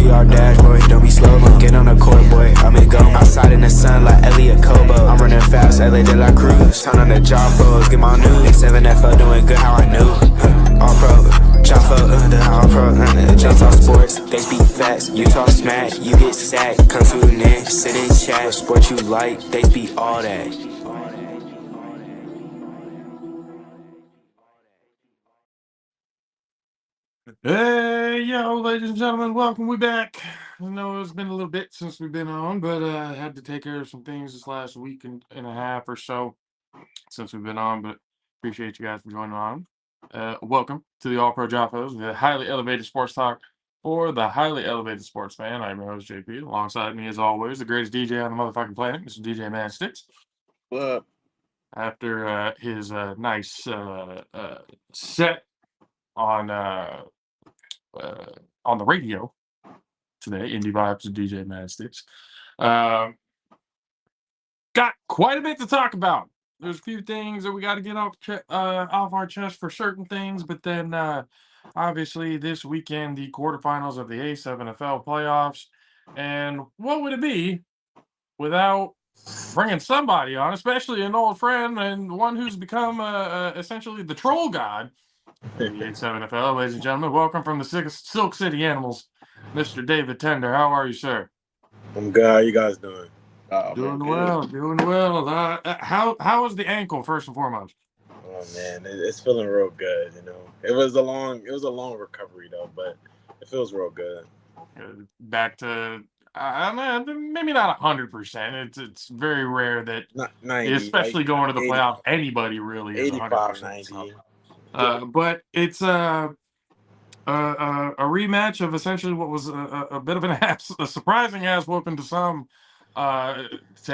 GR dash, boy, don't be slow, mo. Get on the court, boy, I'm in go. Outside in the sun like Elliot Kobo. I'm running fast, LA de la Cruz. Turn on the JAFFos, get my news. A7FL doing good, how I knew. All-Pro JAFFos, the All-Pro, jump off sports. They speak fast, you talk smack, you get sacked. Come tune in, sit in chat, sport you like, they speak all that. Hey, yo, ladies and gentlemen, welcome. We back. I know it's been a little bit since we've been on, but I had to take care of some things this last week and a half or so since we've been on, but appreciate you guys for joining on. Welcome to the All-Pro JAFFos, the highly elevated sports talk for the highly elevated sports fan. I'm your host, JP. Alongside me, as always, the greatest DJ on the motherfucking planet, Mr. DJ Man Sticks. Well, After his nice set on the radio today, Indie Vibes with DJ Mad Sticks. Got quite a bit to talk about. There's a few things that we got to get off our chest for certain things, but then obviously this weekend the quarterfinals of the A7FL playoffs, and what would it be without bringing somebody on, especially an old friend and one who's become essentially the troll god of the A7FL. Ladies and gentlemen, welcome from the Silk City Animals, Mr. David Tender. How are you, sir? I'm good. How you guys doing? Doing well, doing well. How is the ankle, first and foremost? Oh man, it's feeling real good. You know, it was a long recovery though, but it feels real good. Back to maybe not 100%. It's very rare that, Not 90, especially like going to the 80, playoffs, anybody really is 85, 100%. 90. But it's a rematch of essentially what was a bit of a surprising ass whooping to some, to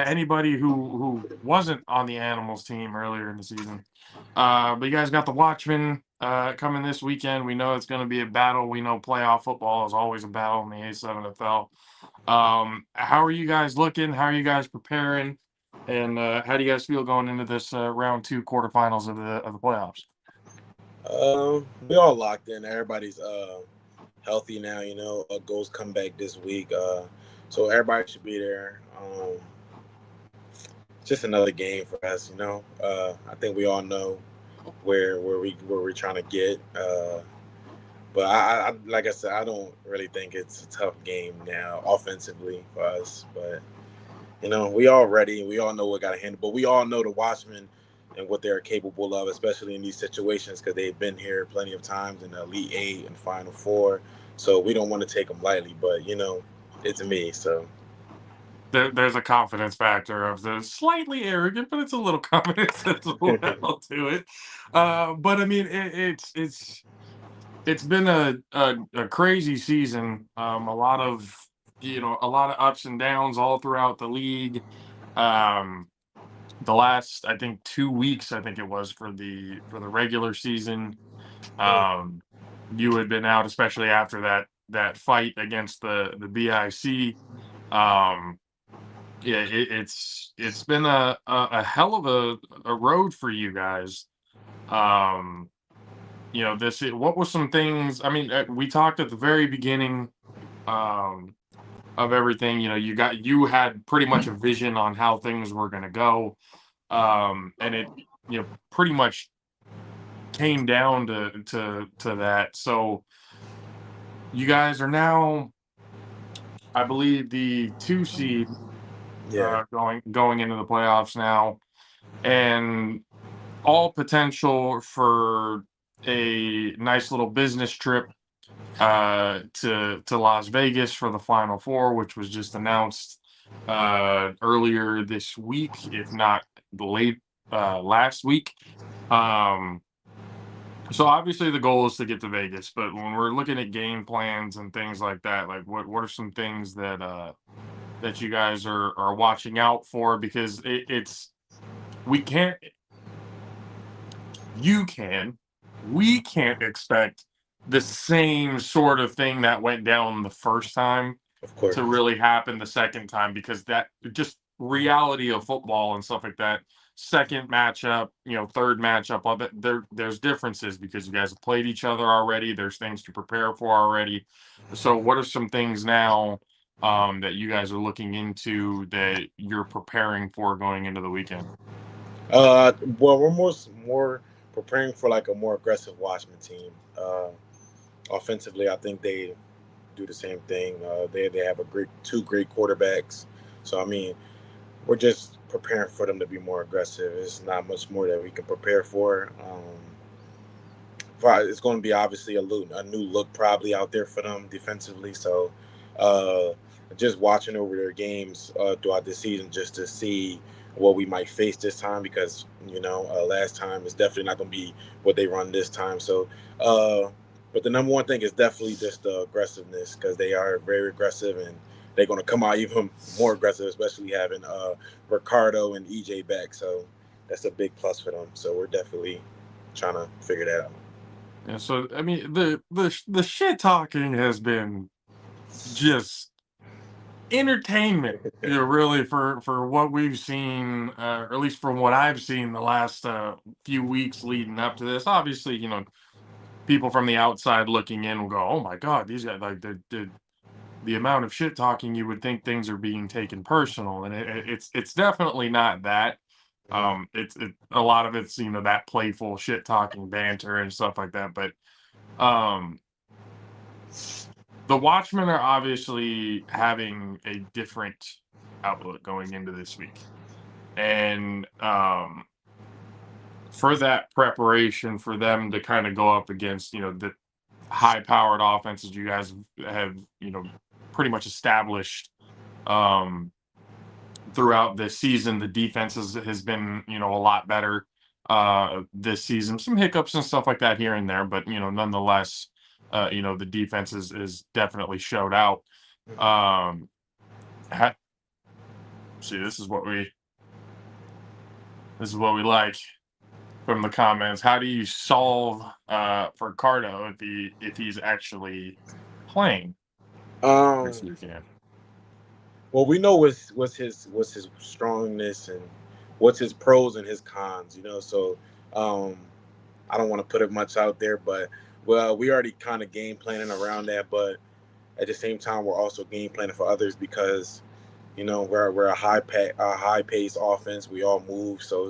anybody who wasn't on the Animals team earlier in the season. But you guys got the Watchmen coming this weekend. We know it's going to be a battle. We know playoff football is always a battle in the A7FL. How are you guys looking? How are you guys preparing? And how do you guys feel going into this round 2 quarterfinals of the playoffs? We all locked in. Everybody's healthy now. You know, goals come back this week, so everybody should be there. Just another game for us. You know, I think we all know where we're trying to get. But I like I said, I don't really think it's a tough game now offensively for us. But you know, we all ready. We all know what got to handle. But we all know the Watchmen and what they're capable of, especially in these situations, because they've been here plenty of times in the Elite 8 and Final 4. So we don't want to take them lightly. But you know, it's me. So there's a confidence factor of the slightly arrogant, but it's a little confidence as well to it. But I mean, it's been a crazy season. A lot of ups and downs all throughout the league. The last, I think, 2 weeks, I think it was for the regular season. You had been out, especially after that fight against the BIC. Yeah, it's been a hell of a road for you guys. What were some things? I mean, we talked at the very beginning of everything. You had pretty much a vision on how things were going to go, and it pretty much came down to that. So you guys are now, I believe, the 2 seed. Going into the playoffs now, and all potential for a nice little business trip to Las Vegas for the Final Four, which was just announced earlier this week, if not late last week. So obviously the goal is to get to Vegas, but when we're looking at game plans and things like that, like what are some things that you guys are watching out for? Because we can't expect the same sort of thing that went down the first time of course to really happen the second time, because that just reality of football and stuff like that, second matchup, third matchup, all that, there's differences because you guys have played each other already. There's things to prepare for already. So, what are some things now that you guys are looking into that you're preparing for going into the weekend? Well, we're more preparing for like a more aggressive Watchmen team. Offensively, I think they do the same thing. They have two great quarterbacks. So I mean, we're just preparing for them to be more aggressive. It's not much more that we can prepare for. It's going to be obviously a new look probably out there for them defensively. So uh, just watching over their games throughout the season just to see what we might face this time because last time is definitely not going to be what they run this time. So but the number one thing is definitely just the aggressiveness because they are very aggressive and they're going to come out even more aggressive, especially having Ricardo and EJ back. So that's a big plus for them. So we're definitely trying to figure that out. Yeah, so I mean, the shit talking has been just entertainment, really, for what we've seen, or at least from what I've seen the last few weeks leading up to this. Obviously, people from the outside looking in will go, "Oh my God, these guys like the amount of shit talking." You would think things are being taken personal, and it's definitely not that. It's a lot of it's that playful shit talking banter and stuff like that, but um the Watchmen are obviously having a different outlook going into this week. And for that preparation, for them to kind of go up against, the high powered offenses you guys have, pretty much established throughout this season, the defense has been, a lot better this season. Some hiccups and stuff like that here and there, but, nonetheless, the defense is definitely showed out. Um, ha- See, this is what we like from the comments. How do you solve for Cardo if he's actually playing Um, this weekend? well, we know what's his strongness and what's his pros and his cons. So um, I don't want to put it much out there, but well, we already kind of game planning around that. But at the same time, we're also game planning for others because we're a high pace offense. We all move, so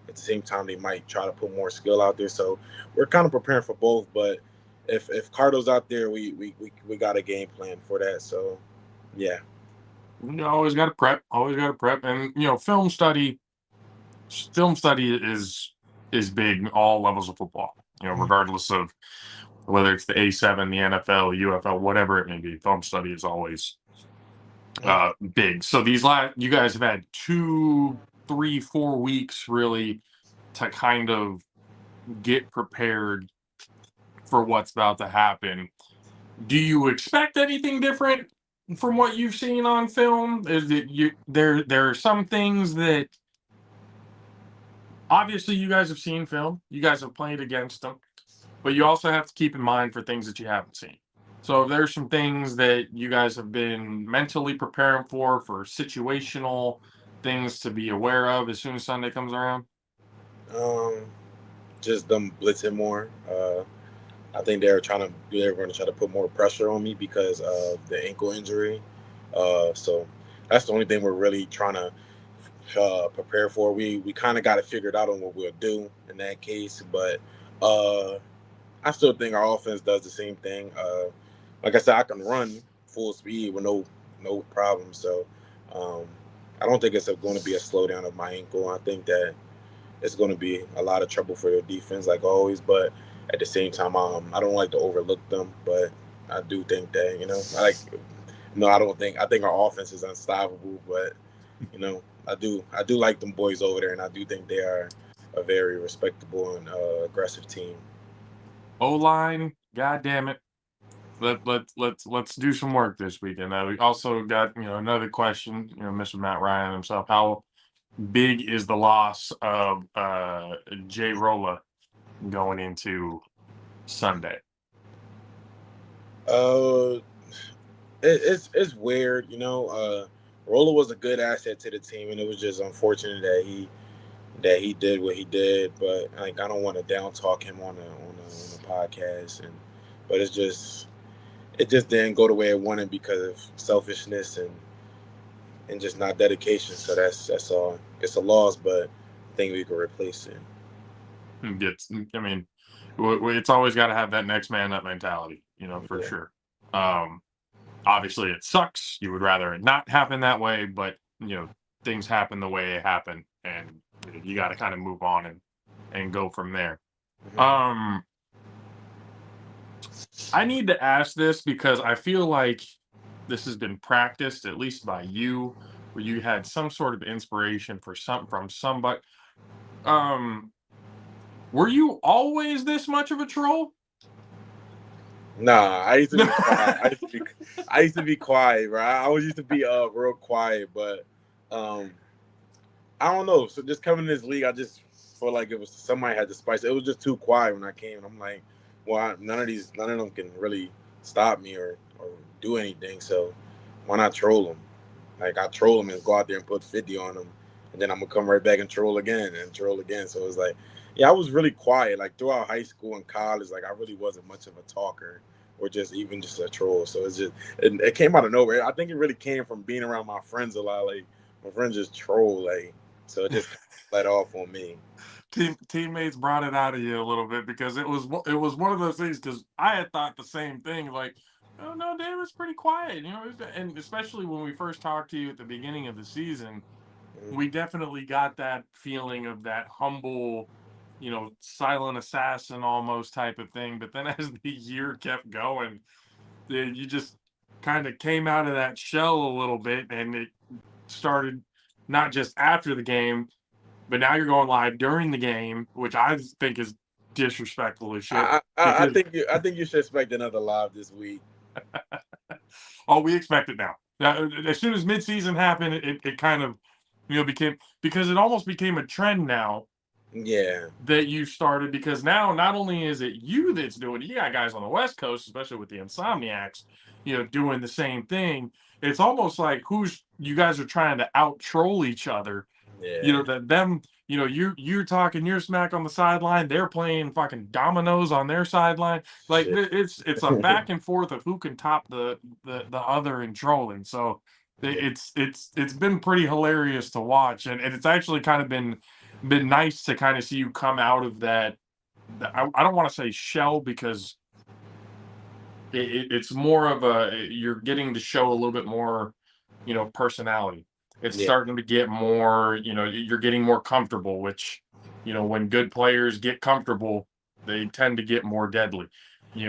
at the same time they might try to put more skill out there. So we're kind of preparing for both. But if Cardo's out there, we got a game plan for that. So yeah. Always got to prep. Always got to prep, and film study is big in all levels of football. Regardless of whether it's the A7, the NFL, UFL, whatever it may be, film study is always big. So you guys have had 2, 3, 4 weeks really to kind of get prepared for what's about to happen. Do you expect anything different from what you've seen on film? Is it there are some things that obviously you guys have seen film, you guys have played against them, but you also have to keep in mind for things that you haven't seen. So if there's some things that you guys have been mentally preparing for situational things to be aware of as soon as Sunday comes around. Um, just them blitzing more. I think they were going to try to put more pressure on me because of the ankle injury. So that's the only thing we're really trying to prepare for. We kind of got it figured out on what we'll do in that case, but I still think our offense does the same thing. Like I said, I can run full speed with no problem. So um, I don't think it's going to be a slowdown of my ankle. I think that it's going to be a lot of trouble for their defense, like always. But at the same time, I don't like to overlook them. But I do think that I like. No, I think our offense is unstoppable. But I do like them boys over there, and I do think they are a very respectable and aggressive team. O line, god damn it. Let's do some work this weekend. We also got another question. Mr. Matt Ryan himself. How big is the loss of Jay Rolla going into Sunday? Uh, it's weird, Roller was a good asset to the team, and it was just unfortunate that he did what he did. But like, I don't want to down talk him on a podcast, but it just didn't go the way it wanted because of selfishness and just not dedication. So that's all. It's a loss, but I think we can replace it. I mean, it's always got to have that next man up mentality, for Yeah. sure. Obviously, it sucks. You would rather it not happen that way, but things happen the way it happen, and you got to kind of move on and go from there. Mhm. I need to ask this because I feel like this has been practiced, at least by you, where you had some sort of inspiration from somebody. Um, were you always this much of a troll? Nah, I used to be quiet. I used to be quiet, bro. I always used to be real quiet, but um I don't know. So just coming in this league, I just felt like it was somebody had to spice. It was just too quiet when I came. I'm like, well, none of them can really stop me or do anything. So why not troll them? Like I troll them and go out there and put 50 on them, and then I'm gonna come right back and troll again and troll again. So it's like, yeah, I was really quiet. Like throughout high school and college, like I really wasn't much of a talker or just even just a troll. So it came out of nowhere. I think it really came from being around my friends a lot. Like my friends just troll, like so it just let off on me. Teammates brought it out of you a little bit because it was one of those things because I had thought the same thing like, oh no, Dave was pretty quiet, and especially when we first talked to you at the beginning of the season, we definitely got that feeling of that humble, silent assassin almost type of thing. But then as the year kept going, you just kind of came out of that shell a little bit, and it started not just after the game, but now you're going live during the game, which I think is disrespectful as shit. Because I think you should expect another live this week. oh, we expect it now. Now, as soon as midseason happened, it kind of became because it almost became a trend now Yeah. that you started because now not only is it you that's doing it, you got guys on the West Coast, especially with the Insomniacs, doing the same thing. It's almost like you guys are trying to out troll each other. Yeah. That them, you're talking your smack on the sideline, they're playing fucking dominoes on their sideline. Like Shit. it's a back and forth of who can top the other in trolling. So it's been pretty hilarious to watch, and it's actually kind of been nice to kind of see you come out of that. I don't want to say shell because it's more of you're getting to show a little bit more, personality. It's Yeah. starting to get more, you're getting more comfortable, which, when good players get comfortable, they tend to get more deadly.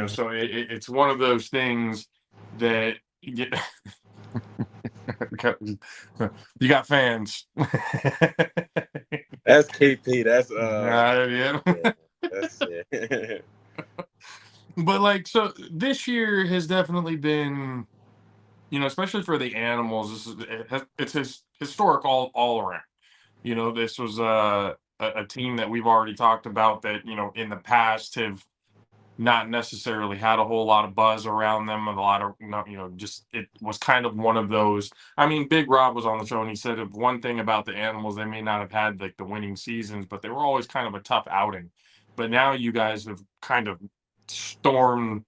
So it's one of those things that you get. You got fans. That's KP. That's Yeah. yeah. That's yeah. But like, so this year has definitely been, especially for the animals, it's historic all around. This was a team that we've already talked about that, in the past have not necessarily had a whole lot of buzz around them and a lot of, just it was kind of one of those. I mean, Big Rob was on the show and he said of one thing about the animals, they may not have had like the winning seasons, but they were always kind of a tough outing. But now you guys have kind of stormed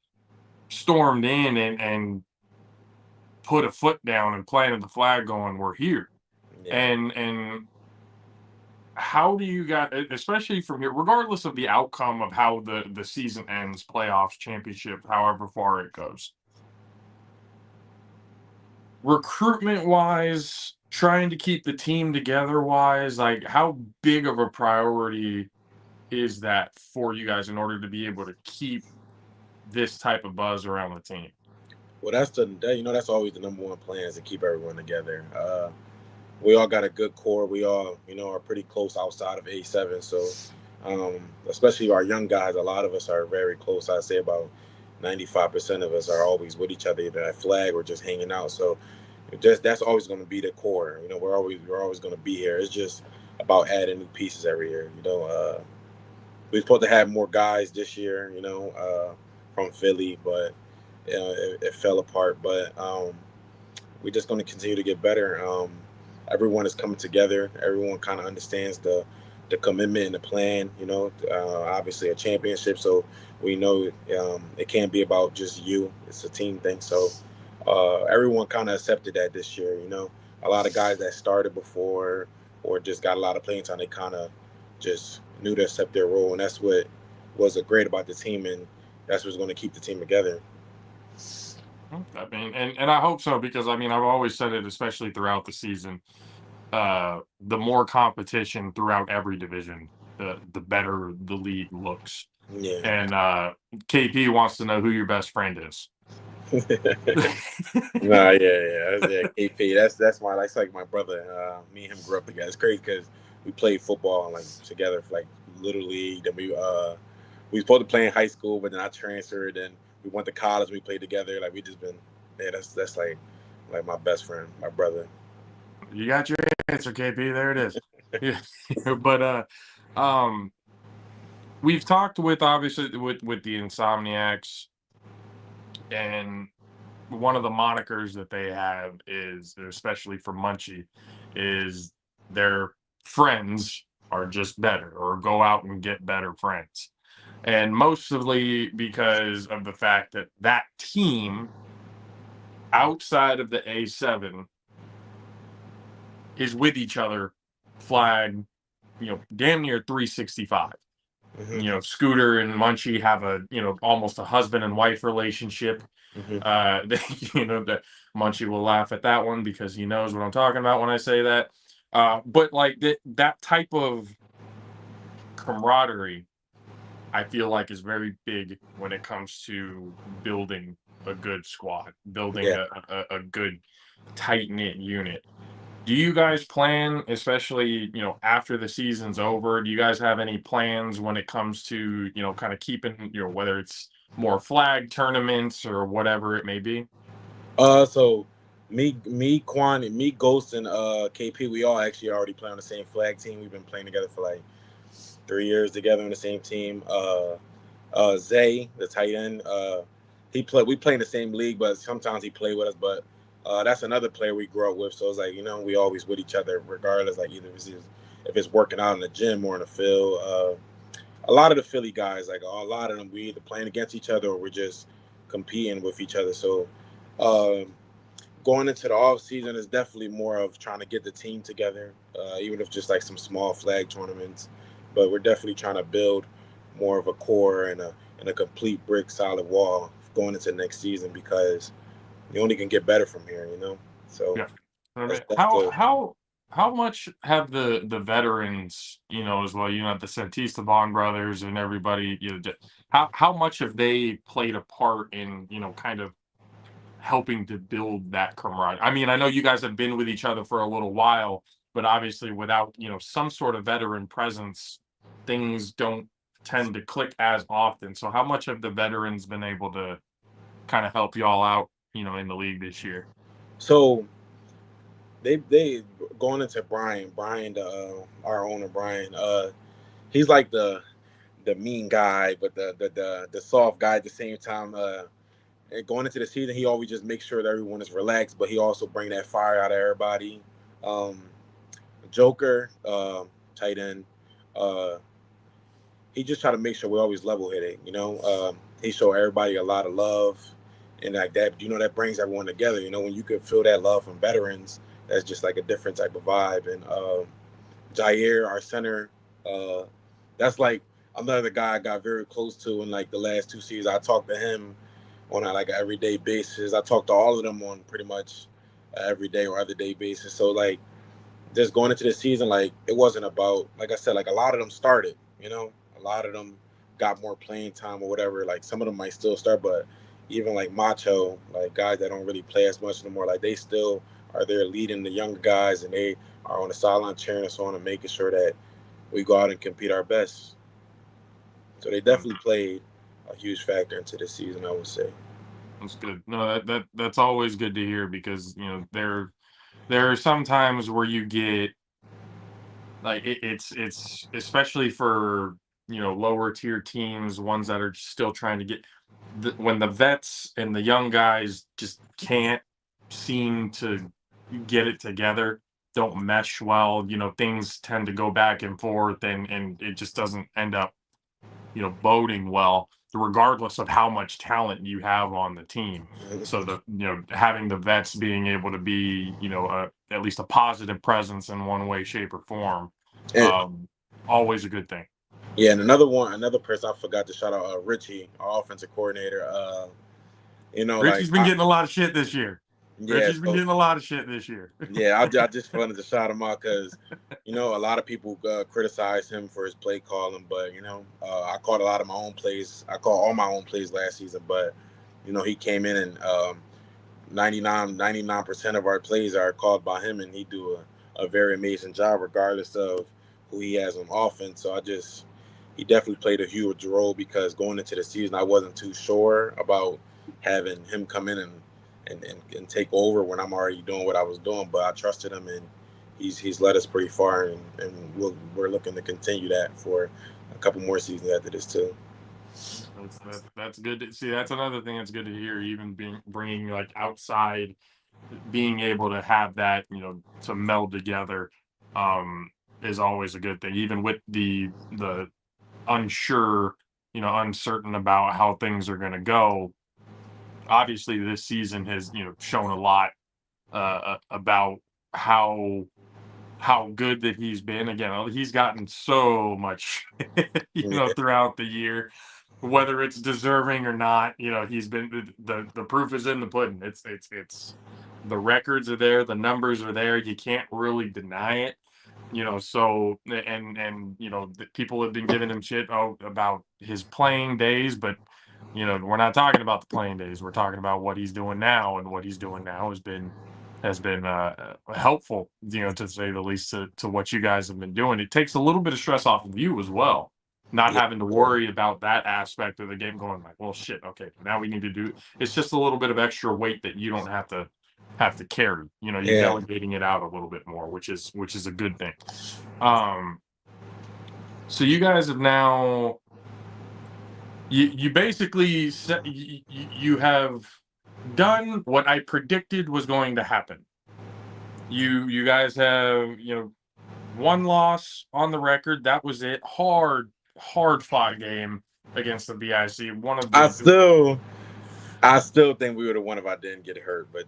in and put a foot down and planted the flag going, we're here. Yeah. And how do you guys, especially from here, regardless of the outcome of how the season ends, playoffs, championship, however far it goes, recruitment wise, trying to keep the team together wise, like how big of a priority is that for you guys in order to be able to keep this type of buzz around the team? Well, that's always the number one plan is to keep everyone together. We all got a good core. We all are pretty close outside of A7. So especially our young guys, a lot of us are very close. I'd say about 95% of us are always with each other, either at flag or just hanging out. So that's always going to be the core. We're always going to be here. It's just about adding new pieces every year. We're supposed to have more guys this year. From Philly, but it fell apart. But we're just going to continue to get better. Everyone is coming together. Everyone kind of understands the commitment and the plan. Obviously a championship, so we know it can't be about just you. It's a team thing. So everyone kind of accepted that this year. A lot of guys that started before or just got a lot of playing time, they kind of just knew to accept their role, and that's what was great about the team, and that's what's going to keep the team together. I mean, and I hope so, because I mean, I've always said it, especially throughout the season. The more competition throughout every division, the better the league looks. Yeah. And KP wants to know who your best friend is. Nah, yeah. KP. That's like my brother. Me and him grew up together. It's crazy because we played football like together for like Little League. Then we were supposed to play in high school, but then I transferred. And we went to college. We played together. Like we just been. Yeah, that's like my best friend, my brother. You got your answer, KP. There it is. Yeah. But we've talked obviously with the Insomniacs, and one of the monikers that they have is, especially for Munchie, is their friends are just better, or go out and get better friends. And mostly because of the fact that that team outside of the A7 is with each other flag, damn near 365. Mm-hmm. Scooter and Munchie have almost a husband and wife relationship. Mm-hmm. That Munchie will laugh at that one because he knows what I'm talking about when I say that. But like that type of camaraderie, I feel like, is very big when it comes to building a good squad, building a good tight knit unit. Do you guys plan, especially, after the season's over, do you guys have any plans when it comes to, kind of keeping, whether it's more flag tournaments or whatever it may be? So Quan, and me, Ghost, and KP, we all actually already play on the same flag team. We've been playing together for like 3 years together on the same team. Zay, the tight end, we play in the same league, but sometimes he play with us. But that's another player we grew up with. So it's like, we always with each other, regardless. Like either if it's working out in the gym or in the field. A lot of the Philly guys, like a lot of them, we either playing against each other or we're just competing with each other. So going into the off season is definitely more of trying to get the team together, even if just like some small flag tournaments. But we're definitely trying to build more of a core and a complete brick solid wall going into next season, because you only can get better from here, So Yeah. I mean, that's how much have the veterans, as well, the Santista Bond brothers and everybody, how much have they played a part in, kind of helping to build that camaraderie? I mean, I know you guys have been with each other for a little while, but obviously without, some sort of veteran presence, things don't tend to click as often. So how much have the veterans been able to kind of help y'all out, in the league this year? so they going into Brian, our owner Brian. He's like the mean guy, but the soft guy at the same time. And going into the season, he always just makes sure that everyone is relaxed, but he also bring that fire out of everybody. Um, Joker, tight end, uh, he just try to make sure we're always level headed. He show everybody a lot of love, and like that, that brings everyone together. When you can feel that love from veterans, that's just like a different type of vibe. And Jair, our center, uh, that's like another guy I got very close to in like the last 2 seasons. I talked to him on a, like an everyday basis. I talked to all of them on pretty much everyday or other day basis. So like just going into the season, like it wasn't about, like I said, like a lot of them started, a lot of them got more playing time or whatever. Like some of them might still start, but even like Macho, like guys that don't really play as much anymore, like they still are there leading the younger guys, and they are on the sideline cheering us on and making sure that we go out and compete our best. So they definitely played a huge factor into the season, I would say. That's good. No, that's always good to hear, because there are some times where you get like it's especially for lower tier teams, ones that are still trying to get when the vets and the young guys just can't seem to get it together don't mesh well. Things tend to go back and forth, and it just doesn't end up boding well, regardless of how much talent you have on the team. So having the vets being able to be at least a positive presence in one way, shape, or form, And, always a good thing. yeah, and another person I forgot to shout out, Richie, our offensive coordinator. Richie's been getting a lot of shit this year. Yeah, Richie's been getting a lot of shit this year. Yeah, I just wanted to shout him out because, a lot of people criticize him for his play calling, but I called a lot of my own plays. I called all my own plays last season, but he came in and 99% of our plays are called by him, and he do a very amazing job regardless of who he has on offense. So he definitely played a huge role because going into the season, I wasn't too sure about having him come in and take over when I'm already doing what I was doing. But I trusted him, and he's led us pretty far, and we're looking to continue that for a couple more seasons after this too. That's good to see. That's another thing that's good to hear. Even bringing like outside, being able to have that to meld together, is always a good thing. Even with the unsure, uncertain about how things are going to go. Obviously, this season has shown a lot about how good that he's been. Again, he's gotten so much, throughout the year, whether it's deserving or not. He's been the proof is in the pudding. It's the records are there, the numbers are there. You can't really deny it. So and the people have been giving him shit about his playing days, but we're not talking about the playing days. We're talking about what he's doing now, and what he's doing now has been helpful, to say the least, to what you guys have been doing. It takes a little bit of stress off of you as well, not having to worry about that aspect of the game. Going like, well, shit, okay, now we need to do. It's just a little bit of extra weight that you don't have to carry. You're delegating it out a little bit more, which is a good thing. So you guys have now. You basically you have done what I predicted was going to happen. You guys have one loss on the record. That was it. Hard fought game against the BIC. I still think we would have won if I didn't get hurt, but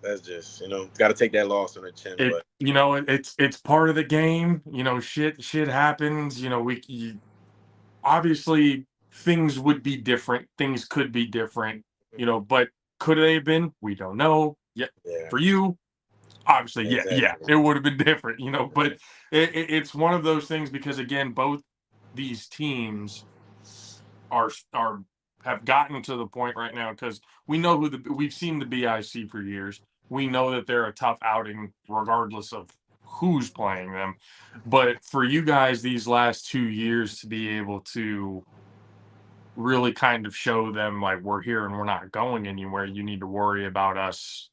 that's just got to take that loss on the chin. But it's part of the game. Shit happens. Obviously things would be different. Things could be different. But could they have been? We don't know. Yeah. For you, obviously, exactly. yeah, it would have been different. But it's one of those things because again, both these teams are have gotten to the point right now because we know we've seen the BIC for years. We know that they're a tough outing regardless of who's playing them. But for you guys these last 2 years to be able to really kind of show them like we're here and we're not going anywhere, you need to worry about us,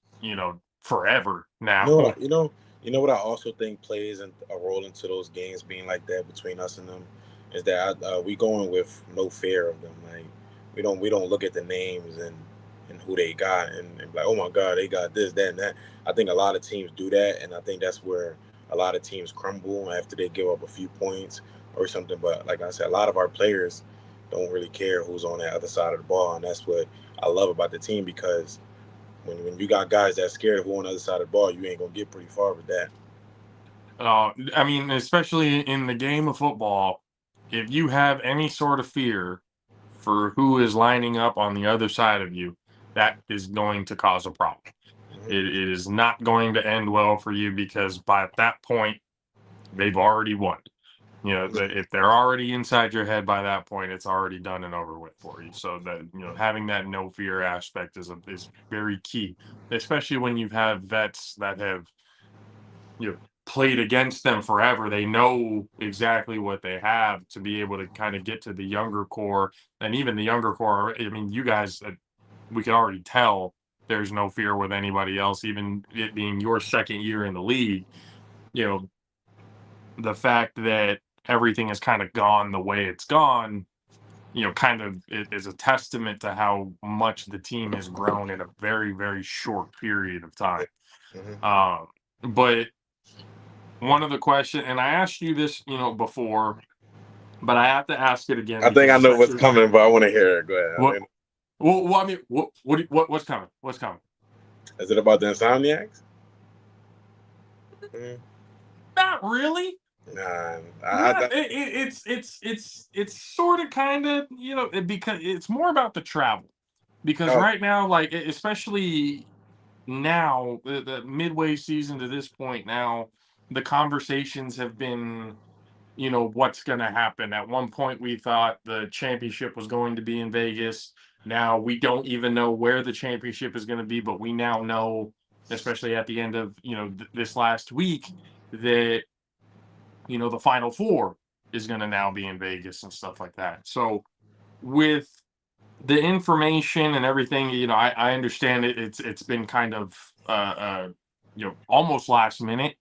forever now. You know what I also think plays a role into those games being like that between us and them is that we going with no fear of them. Like we don't look at the names and who they got and like, oh my God, they got this, that, and that. I think a lot of teams do that, and I think that's where a lot of teams crumble after they give up a few points or something. But like I said, a lot of our players don't really care who's on the other side of the ball, and that's what I love about the team because when you got guys that's scared of who on the other side of the ball, you ain't gonna get pretty far with that. I mean, especially in the game of football, if you have any sort of fear for who is lining up on the other side of you, that is going to cause a problem. It is not going to end well for you because by that point, they've already won. If they're already inside your head by that point, it's already done and over with for you. So that having that no fear aspect is very key, especially when you have vets that have played against them forever. They know exactly what they have to be able to kind of get to the younger core, and even the younger core. I mean, you guys, we can already tell there's no fear with anybody else, even it being your second year in the league. The fact that everything has kind of gone the way it's gone, kind of is a testament to how much the team has grown in a very, very short period of time. But one of the questions, and I asked you this, before, but I have to ask it again. I think I know what's coming, but I want to hear it. Go ahead. Well, I mean, what's coming? What's coming? Is it about the Insomniacs? Not really. Nah, it's sort of kind of because it's more about the travel. Because right now, like especially now, the midway season to this point now, the conversations have been, what's going to happen. At one point, we thought the championship was going to be in Vegas. Now we don't even know where the championship is going to be, but we now know, especially at the end of this last week, that the Final Four is going to now be in Vegas and stuff like that. So with the information and everything, I understand it. It's been kind of almost last minute,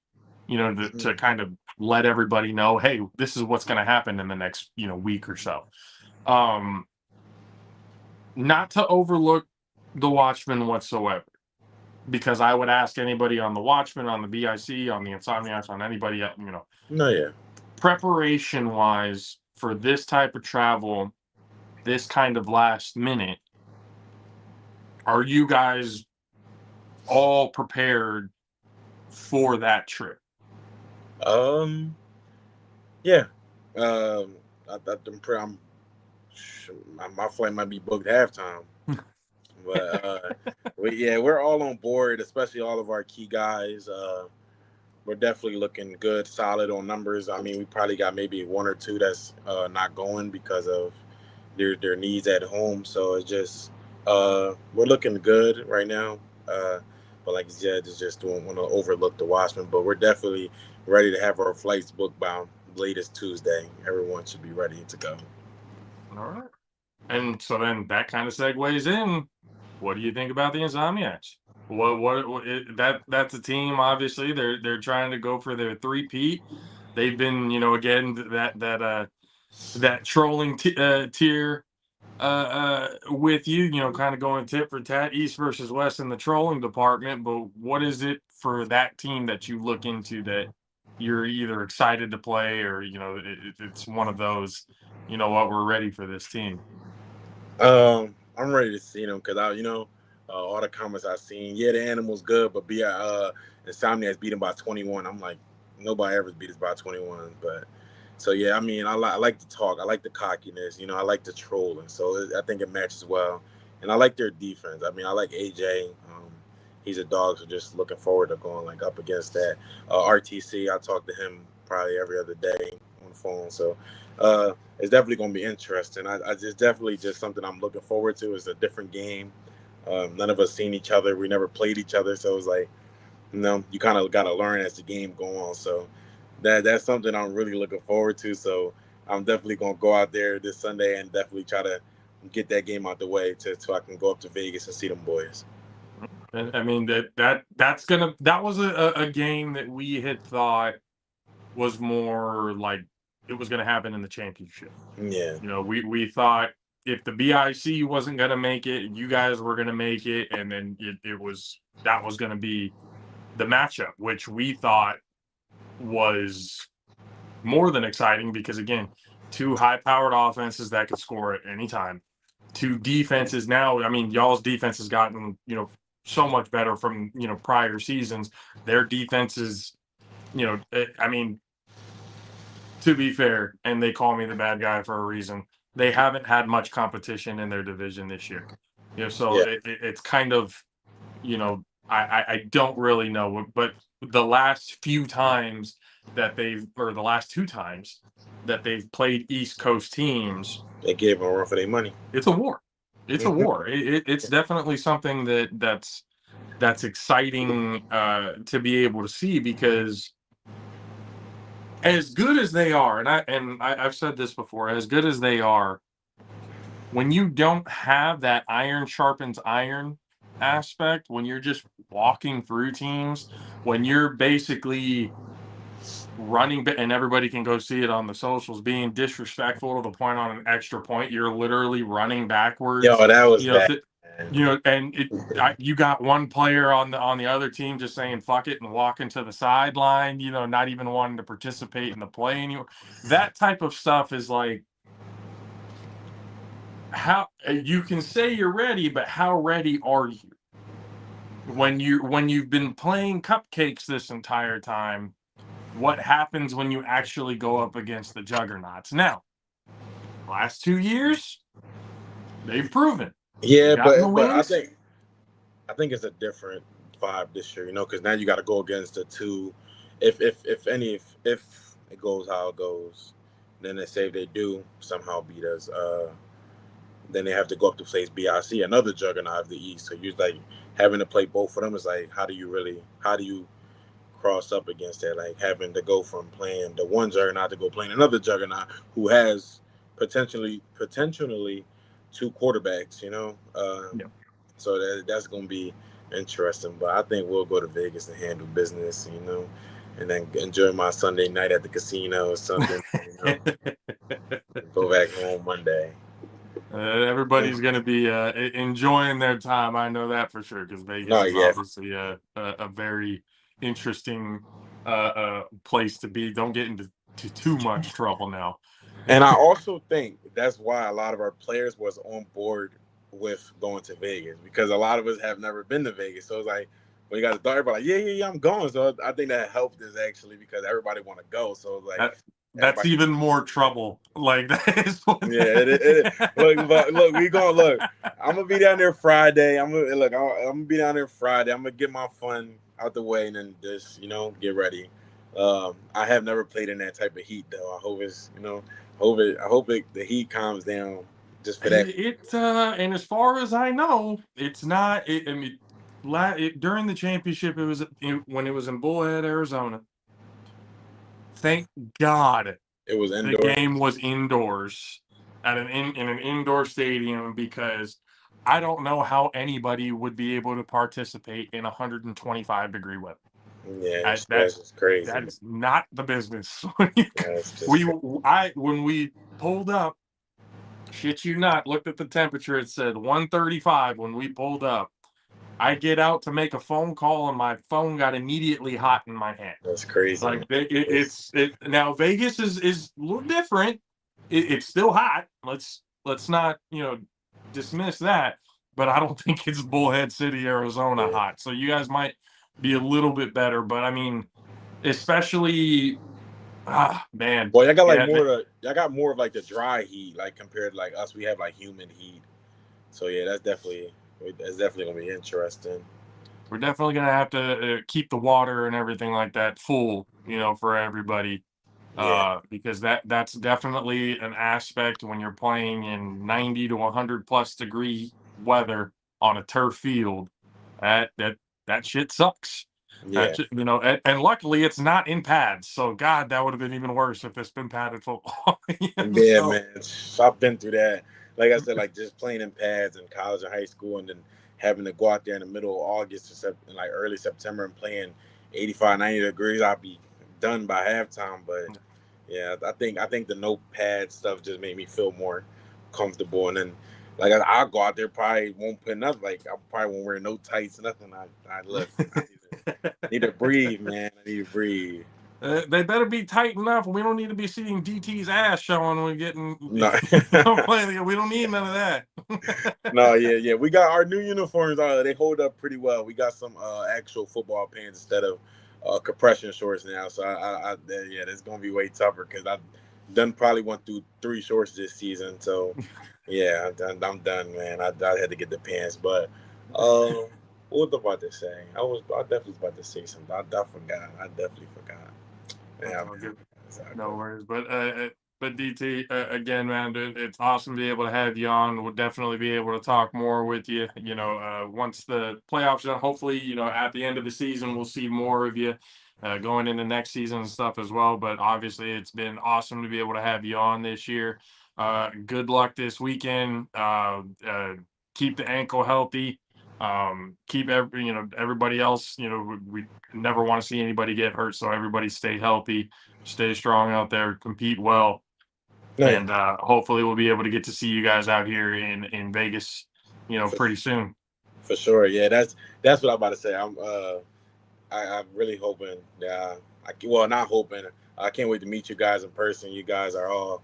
to kind of let everybody know, hey, this is what's going to happen in the next week or so. Not to overlook the Watchmen whatsoever, because I would ask anybody on the Watchmen, on the BIC, on the Insomniacs, on anybody, preparation wise for this type of travel, this kind of last minute, are you guys all prepared for that trip? Yeah. My flight might be booked halftime. But we're all on board, especially all of our key guys. We're definitely looking good, solid on numbers. I mean, we probably got maybe one or two that's not going because of their needs at home. So it's just we're looking good right now. But like you said, it's just don't want to overlook the Watchmen. But we're definitely ready to have our flights booked by latest Tuesday. Everyone should be ready to go. All right. And so then that kind of segues in. What do you think about the Insomniacs? That's a team. Obviously, they're trying to go for their three-peat. They've been, again, that trolling tier with you, kind of going tit for tat, East versus West in the trolling department. But what is it for that team that you look into that you're either excited to play or it's one of those, we're ready for this team? I'm ready to see them because all the comments I've seen. Yeah, the animal's good, but Insomniacs beat him by 21. I'm like, nobody ever beat us by 21. But so yeah, I mean, I like to talk. I like the cockiness. I like the trolling. So I think it matches well, and I like their defense. I mean, I like AJ. He's a dog, so just looking forward to going up against that. RTC, I talk to him probably every other day on the phone. So it's definitely going to be interesting. I just definitely just something I'm looking forward to. It's a different game. None of us seen each other. We never played each other. So it's like, you kind of got to learn as the game go on. So that's something I'm really looking forward to. So I'm definitely going to go out there this Sunday and definitely try to get that game out the way so I can go up to Vegas and see them boys. I mean, that was a game that we had thought was more like it was going to happen in the championship. Yeah. We thought if the BIC wasn't going to make it, you guys were going to make it, and then that was going to be the matchup, which we thought was more than exciting because, again, two high-powered offenses that could score at any time. Two defenses now. I mean, y'all's defense has gotten so much better from prior seasons. Their defenses, I mean, to be fair, and they call me the bad guy for a reason, they haven't had much competition in their division this year. So yeah. It's kind of, I don't really know, but the last few times that the last two times that they've played East Coast teams, they gave them a run for their money. It's a war. It's a war. It's definitely something that's exciting to be able to see, because as good as they are, and I've said this before, as good as they are, when you don't have that iron sharpens iron aspect, when you're just walking through teams, when you're basically running back, and everybody can go see it on the socials, being disrespectful to the point on an extra point. You're literally running backwards. Yo, that was You know, bad. and you got one player on the other team just saying fuck it and walking to the sideline. Not even wanting to participate in the play anymore. That type of stuff is like, how you can say you're ready, but how ready are you when you've been playing cupcakes this entire time? What happens when you actually go up against the juggernauts? Now, last 2 years, they've proven. Yeah, Gotten the but I wins. think it's a different vibe this year, because now you got to go against the two. If it goes how it goes, then they say if they do somehow beat us, then they have to go up to face BIC, another juggernaut of the East. So you're like having to play both of them. Is like, how do you cross up against that? Like having to go from playing the one juggernaut to go playing another juggernaut who has potentially two quarterbacks. Yeah. So that's going to be interesting. But I think we'll go to Vegas and handle business. And then enjoy my Sunday night at the casino or something. Go back home Monday. Everybody's going to be enjoying their time. I know that for sure, because Vegas No, is yeah. obviously a very interesting place to be. Don't get into too much trouble now. And I also think that's why a lot of our players was on board with going to Vegas, because a lot of us have never been to Vegas. So it's like, when you got to start, everybody like, yeah, I'm going. So I think that helped us actually, because everybody want to go. So it's like, that's even more trouble. Like that is what yeah, it. Look, we going look. I'm gonna be down there Friday. I'm gonna be down there Friday. I'm gonna get my fun out the way and then just get ready. I have never played in that type of heat though. I hope it's I hope the heat calms down just for that. And as far as I know, it's not. I mean, during the championship, it was when it was in Bullhead, Arizona. Thank God It was the indoor. game was indoors in an indoor stadium, because I don't know how anybody would be able to participate in 125-degree weather. Yeah, that's just crazy. That is not the business. When we pulled up, shit you not, looked at the temperature, it said 135 when we pulled up. I get out to make a phone call and my phone got immediately hot in my hand. That's crazy. Like now Vegas is a little different. It's still hot. Let's not dismiss that, but I don't think it's Bullhead City, Arizona hot. So you guys might be a little bit better, but I mean, especially man. Well, y'all got more of like the dry heat, like compared to like us. We have like humid heat. So yeah, that's definitely gonna be interesting. We're definitely gonna have to keep the water and everything like that full, for everybody, because that's definitely an aspect when you're playing in 90 to 100 plus degree weather on a turf field. That shit sucks. Yeah. And luckily it's not in pads. So God, that would have been even worse if it's been padded football. Yeah, man. I've been through that. Like I said, like just playing in pads in college and high school, and then having to go out there in the middle of August or like early September and playing 85, 90 degrees, I'll be done by halftime. But yeah, I think the no pad stuff just made me feel more comfortable. And then like I'll go out there, probably won't put enough. Like I probably won't wear no tights, nothing. I look. I need to breathe, man. I need to breathe. They better be tight enough. We don't need to be seeing DT's ass showing when we're getting. No. We don't need none of that. No, yeah. We got our new uniforms. They hold up pretty well. We got some actual football pants instead of compression shorts now. So yeah, it's gonna be way tougher, because I've probably went through 3 shorts this season. So yeah, I'm done, man. I had to get the pants. But what was I about to say? I definitely was about to say something. I definitely forgot. Yeah, no worries. But DT, again, man, it's awesome to be able to have you on. We'll definitely be able to talk more with you. Once the playoffs are, hopefully, at the end of the season, we'll see more of you going into next season and stuff as well. But obviously, it's been awesome to be able to have you on this year. Good luck this weekend. Keep the ankle healthy. Keep everybody else. We never want to see anybody get hurt, so everybody stay healthy, stay strong out there, compete well, Yeah, and hopefully we'll be able to get to see you guys out here in Vegas, for, pretty soon. for sure. Yeah, that's what I'm about to say. I'm really hoping that well, not hoping. I can't wait to meet you guys in person. You guys are all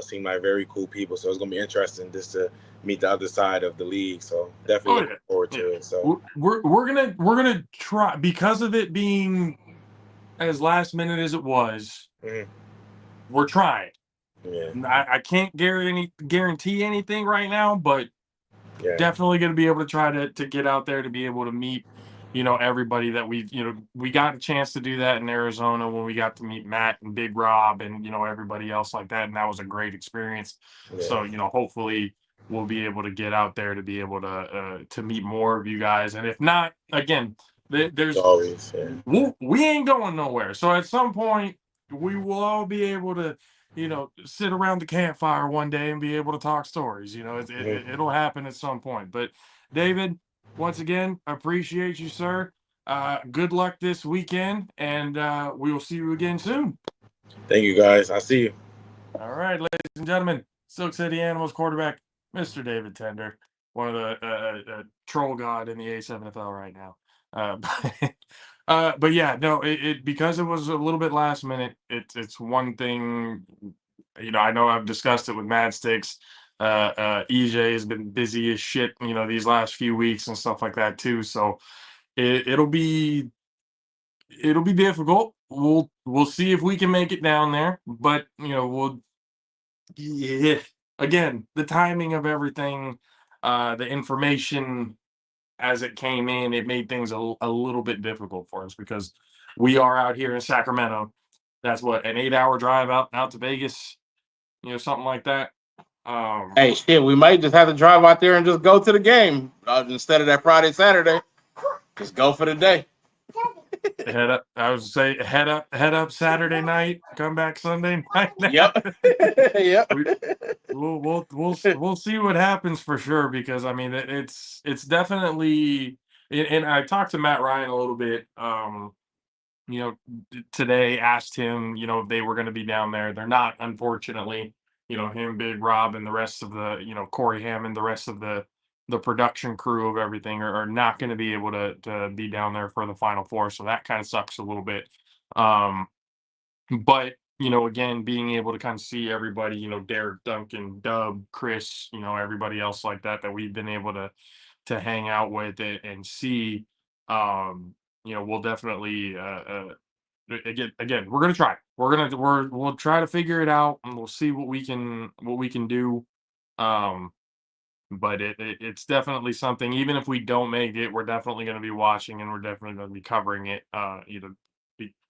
seem like very cool people, so it's gonna be interesting just to meet the other side of the league. So definitely Oh looking yeah, forward yeah. to it. So We're gonna try, because of it being as last minute as it was. mhm. We're trying. Yeah, I can't guarantee anything right now, but yeah, definitely going to be able to try to get out there to be able to meet, everybody that we got a chance to do that in Arizona when we got to meet Matt and Big Rob and everybody else like that, and that was a great experience. yeah. So hopefully we'll be able to get out there to be able to meet more of you guys, and if not, again, there's Always, yeah. we ain't going nowhere. So at some point, we will all be able to, sit around the campfire one day and be able to talk stories. Mhm. It'll happen at some point. But David, once again, appreciate you, sir. Good luck this weekend, and we will see you again soon. Thank you, guys. I see you. All right, ladies and gentlemen, Silk City Animals quarterback, Mr. David Tender, one of the troll god in the A7FL right now. But, but yeah, no, because it was a little bit last minute. It's one thing, I know I've discussed it with Mad Sticks. EJ has been busy as shit, these last few weeks and stuff like that too. So it'll be difficult. We'll see if we can make it down there, but we'll yeah. Again, the timing of everything, the information as it came in, it made things a little bit difficult for us because we are out here in Sacramento. That's what, an 8-hour drive out to Vegas, something like that. Hey, shit, we might just have to drive out there and just go to the game instead of that Friday, Saturday. Just go for the day. Head up. I was say head up Saturday night, come back Sunday night. Yep. Yep. We'll see what happens for sure, because I mean it's definitely, and I talked to Matt Ryan a little bit you know today, asked him if they were going to be down there. They're not, unfortunately. Him, Big Rob, and the rest of the Corey Hammond, the rest of the production crew of everything are not going to be able to be down there for the Final Four, so that kind of sucks a little bit. But again, being able to kind of see everybody, Derek, Duncan, Dub, Chris, everybody else like that we've been able to hang out with it and see, we'll definitely again, we're gonna try. We'll try to figure it out, and we'll see what we can do. Um, but it's definitely something. Even if we don't make it, we're definitely going to be watching, and we're definitely going to be covering it.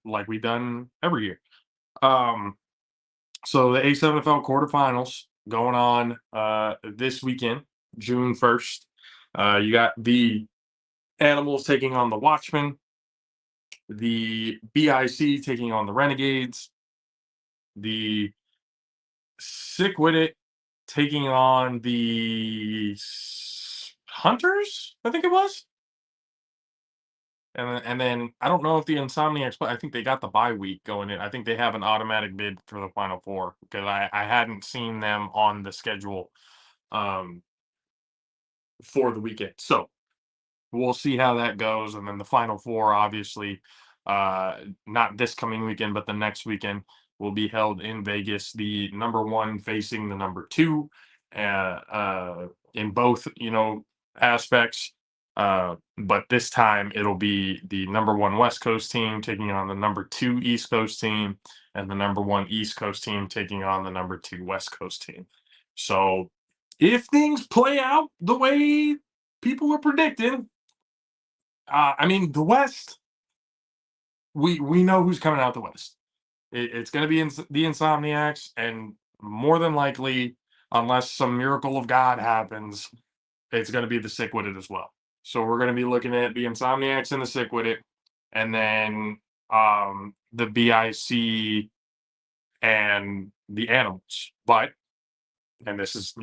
Like we've done every year. Um, so the A7FL quarterfinals going on this weekend, June 1st. You got the Animals taking on the Watchmen, the BIC taking on the Renegades, the Sick With It taking on the Hunters, I think it was. And then I don't know if the Insomniacs, but I think they got the bye week going in. I think they have an automatic bid for the Final Four, because I hadn't seen them on the schedule um, for the weekend. So we'll see how that goes. And then the Final Four, obviously, not this coming weekend, but the next weekend, will be held in Vegas. The number one facing the number two, in both aspects. But this time it'll be the number one West Coast team taking on the number two East Coast team, and the number one East Coast team taking on the number two West Coast team. So if things play out the way people are predicting, I mean, the West, we know who's coming out the West. It's going to be the Insomniacs, and more than likely, unless some miracle of God happens, it's going to be the Sick With It as well. So we're going to be looking at the Insomniacs and the Sick With It, and then the BIC and the Animals. But, and this is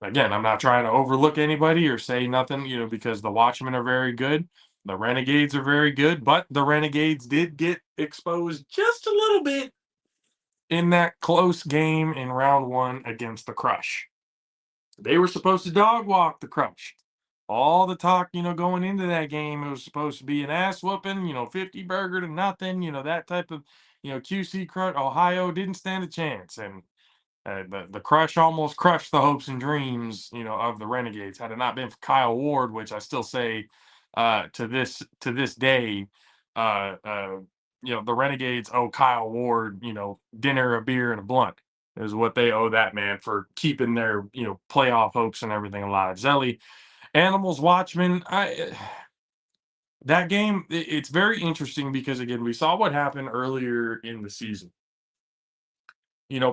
again, I'm not trying to overlook anybody or say nothing, because the Watchmen are very good. The Renegades are very good, but the Renegades did get exposed just a little bit in that close game in round 1 against the Crush. They were supposed to dog walk the Crush. All the talk, going into that game, it was supposed to be an ass whooping, 50 burger to nothing, that type of, QC Crush. Ohio didn't stand a chance. And the Crush almost crushed the hopes and dreams, of the Renegades. Had it not been for Kyle Ward, which I still say, to this day, uh, uh, the Renegades owe Kyle Ward, dinner, a beer, and a blunt is what they owe that man for keeping their, playoff hopes and everything alive. Zelly, Animals, Watchmen. That game, it's very interesting because again, we saw what happened earlier in the season.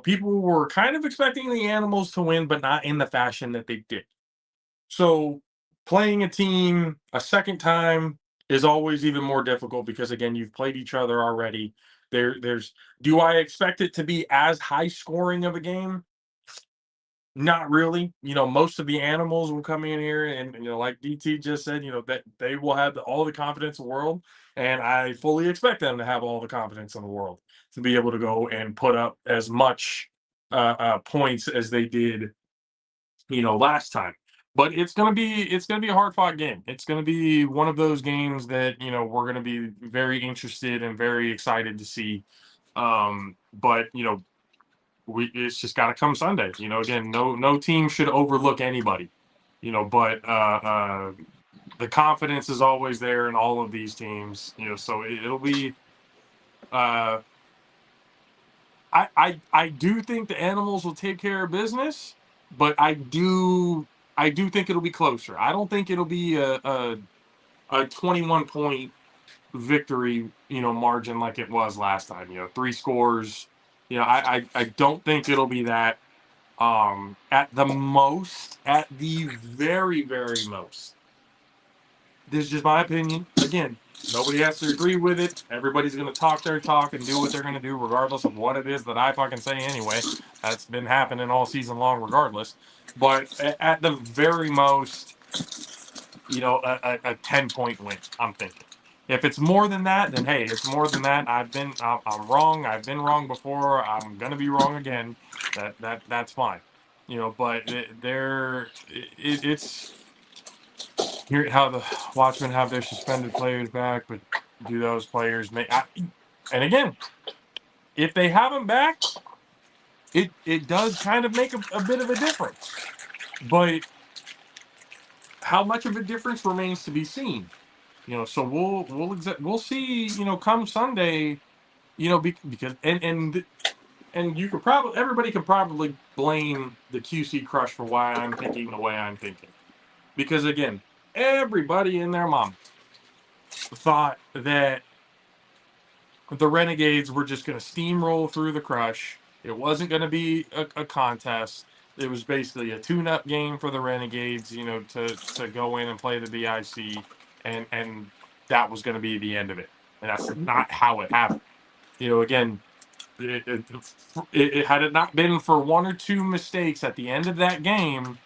People were kind of expecting the Animals to win, but not in the fashion that they did. So playing a team a second time is always even more difficult because again, you've played each other already. There's do I expect it to be as high scoring of a game? Not really. Most of the Animals will come in here and like DT just said, that they will have all the confidence in the world, and I fully expect them to have all the confidence in the world to be able to go and put up as much points as they did, last time. But it's gonna be a hard fought game. It's gonna be one of those games that we're gonna be very interested and very excited to see. But it's just got to come Sunday. Again, no team should overlook anybody. But the confidence is always there in all of these teams. So it'll be. Uh, I do think the Animals will take care of business, but I do think it'll be closer. I don't think it'll be a 21-point victory, margin like it was last time. 3 scores. I don't think it'll be that. At the very, very most. This is just my opinion. Again, nobody has to agree with it. Everybody's going to talk their talk and do what they're going to do, regardless of what it is that I fucking say anyway. That's been happening all season long, regardless. But at the very most, a 10-point win, I'm thinking. If it's more than that, then hey, it's more than that. I'm wrong. I've been wrong before. I'm gonna be wrong again. That's fine. But it's here how the Watchmen have their suspended players back, but do those players and again, if they have them back, it does kind of make a bit of a difference. But how much of a difference remains to be seen. So we'll see. Come Sunday. Because and you could probably everybody could probably blame the QC Crush for why I'm thinking the way I'm thinking. Because again, everybody and their mom thought that the Renegades were just going to steamroll through the Crush. It wasn't going to be a contest. It was basically a tune-up game for the Renegades, to go in and play the BIC, and that was going to be the end of it. And that's not how it happened. Again, had it not been for 1 or 2 mistakes at the end of that game,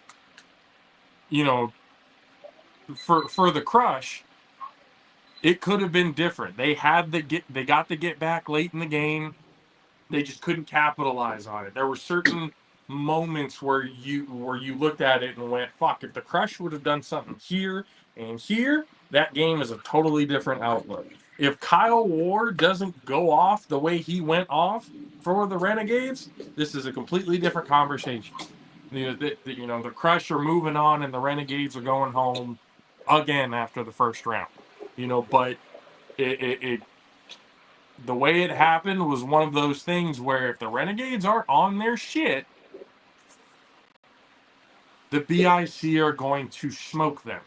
for the Crush, it could have been different. They got the get back late in the game. They just couldn't capitalize on it. There were certain moments where you looked at it and went, "Fuck! If the Crush would have done something here and here, that game is a totally different outlook." If Kyle Ward doesn't go off the way he went off for the Renegades, this is a completely different conversation. The Crush are moving on, and the Renegades are going home again after the first round. But it the way it happened was one of those things where if the Renegades aren't on their shit, the BIC are going to smoke them.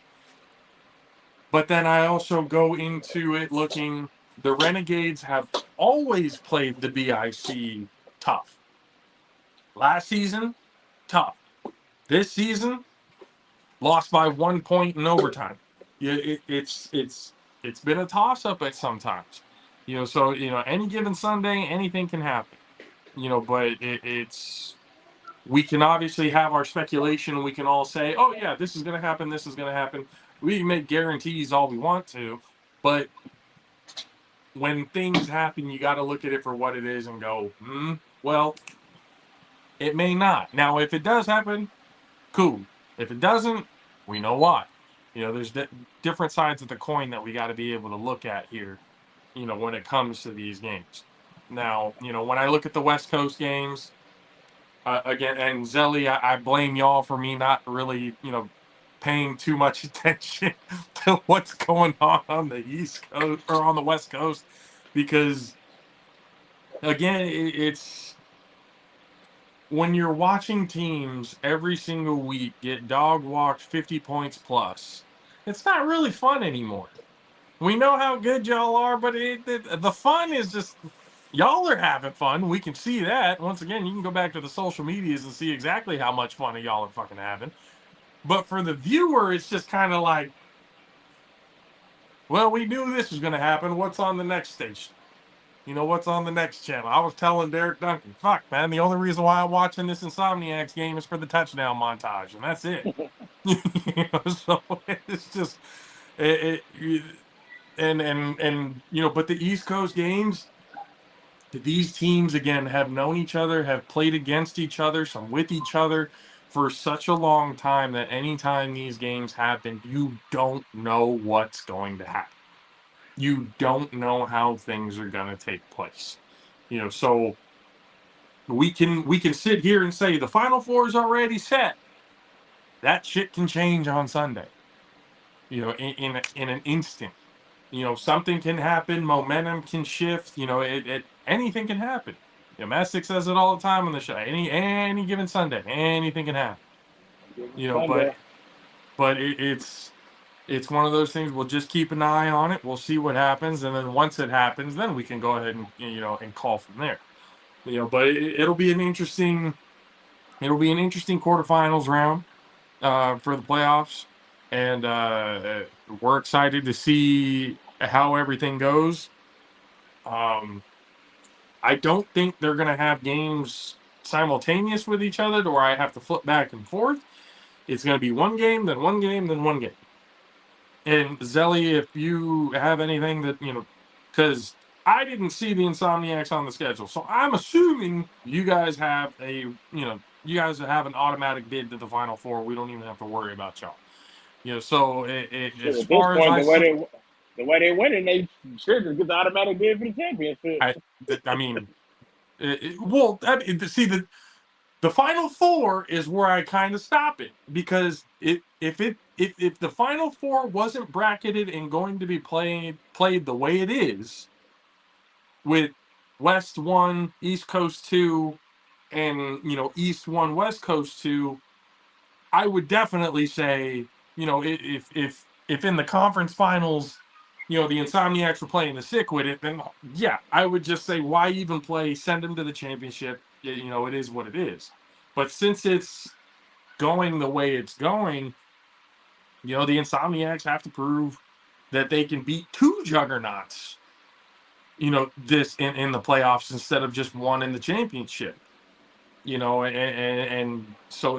But then I also go into it looking, the Renegades have always played the BIC tough. Last season, tough. This season, lost by 1 point in overtime. It's been a toss-up at sometimes. So any given Sunday, anything can happen. But it's we can obviously have our speculation. We can all say, oh, yeah, this is going to happen. This is going to happen. We can make guarantees all we want to. But when things happen, you got to look at it for what it is and go, well, it may not. Now, if it does happen, cool. If it doesn't, we know why. There's different sides of the coin that we got to be able to look at here, when it comes to these games. Now, when I look at the West Coast games, again, and Zelly, I blame y'all for me not really, paying too much attention to what's going on the East Coast or on the West Coast, because again, it's when you're watching teams every single week get dog walked 50 points plus, it's not really fun anymore. We know how good y'all are, but the fun is just y'all are having fun. We can see that. Once again, you can go back to the social medias and see exactly how much fun y'all are fucking having. But for the viewer, it's just kind of like, well, we knew this was going to happen. What's on the next station? What's on the next channel? I was telling Derek Duncan, fuck, man, the only reason why I'm watching this Insomniacs game is for the touchdown montage, and that's it. So it's just, but the East Coast games, these teams, again, have known each other, have played against each other, some with each other for such a long time that anytime these games happen, you don't know what's going to happen. You don't know how things are going to take place. So we can sit here and say the Final Four is already set. That shit can change on Sunday. In an instant. Something can happen, momentum can shift. Anything can happen. Mastic says it all the time on the show. Any given Sunday, anything can happen. But it's one of those things. We'll just keep an eye on it. We'll see what happens, and then once it happens, then we can go ahead and and call from there. But it'll be an interesting quarterfinals round for the playoffs, and we're excited to see how everything goes. I don't think they're going to have games simultaneous with each other to where I have to flip back and forth. It's going to be one game, then one game, then one game. And Zelly, if you have anything that, because I didn't see the Insomniacs on the schedule, so I'm assuming you guys have an automatic bid to the Final Four. We don't even have to worry about y'all. So as far as the way they winning, they should just get the automatic bid for the championship. I mean, see, the Final Four is where I kind of stop it, because if the Final Four wasn't bracketed and going to be played the way it is, with West 1, East Coast 2, and East 1, West Coast 2, I would definitely say, if in the conference finals, the Insomniacs were playing the sick with it, then yeah, I would just say, why even play? Send them to the championship. It is what it is. But since it's going the way it's going, the Insomniacs have to prove that they can beat two juggernauts, this in the playoffs instead of just one in the championship. And so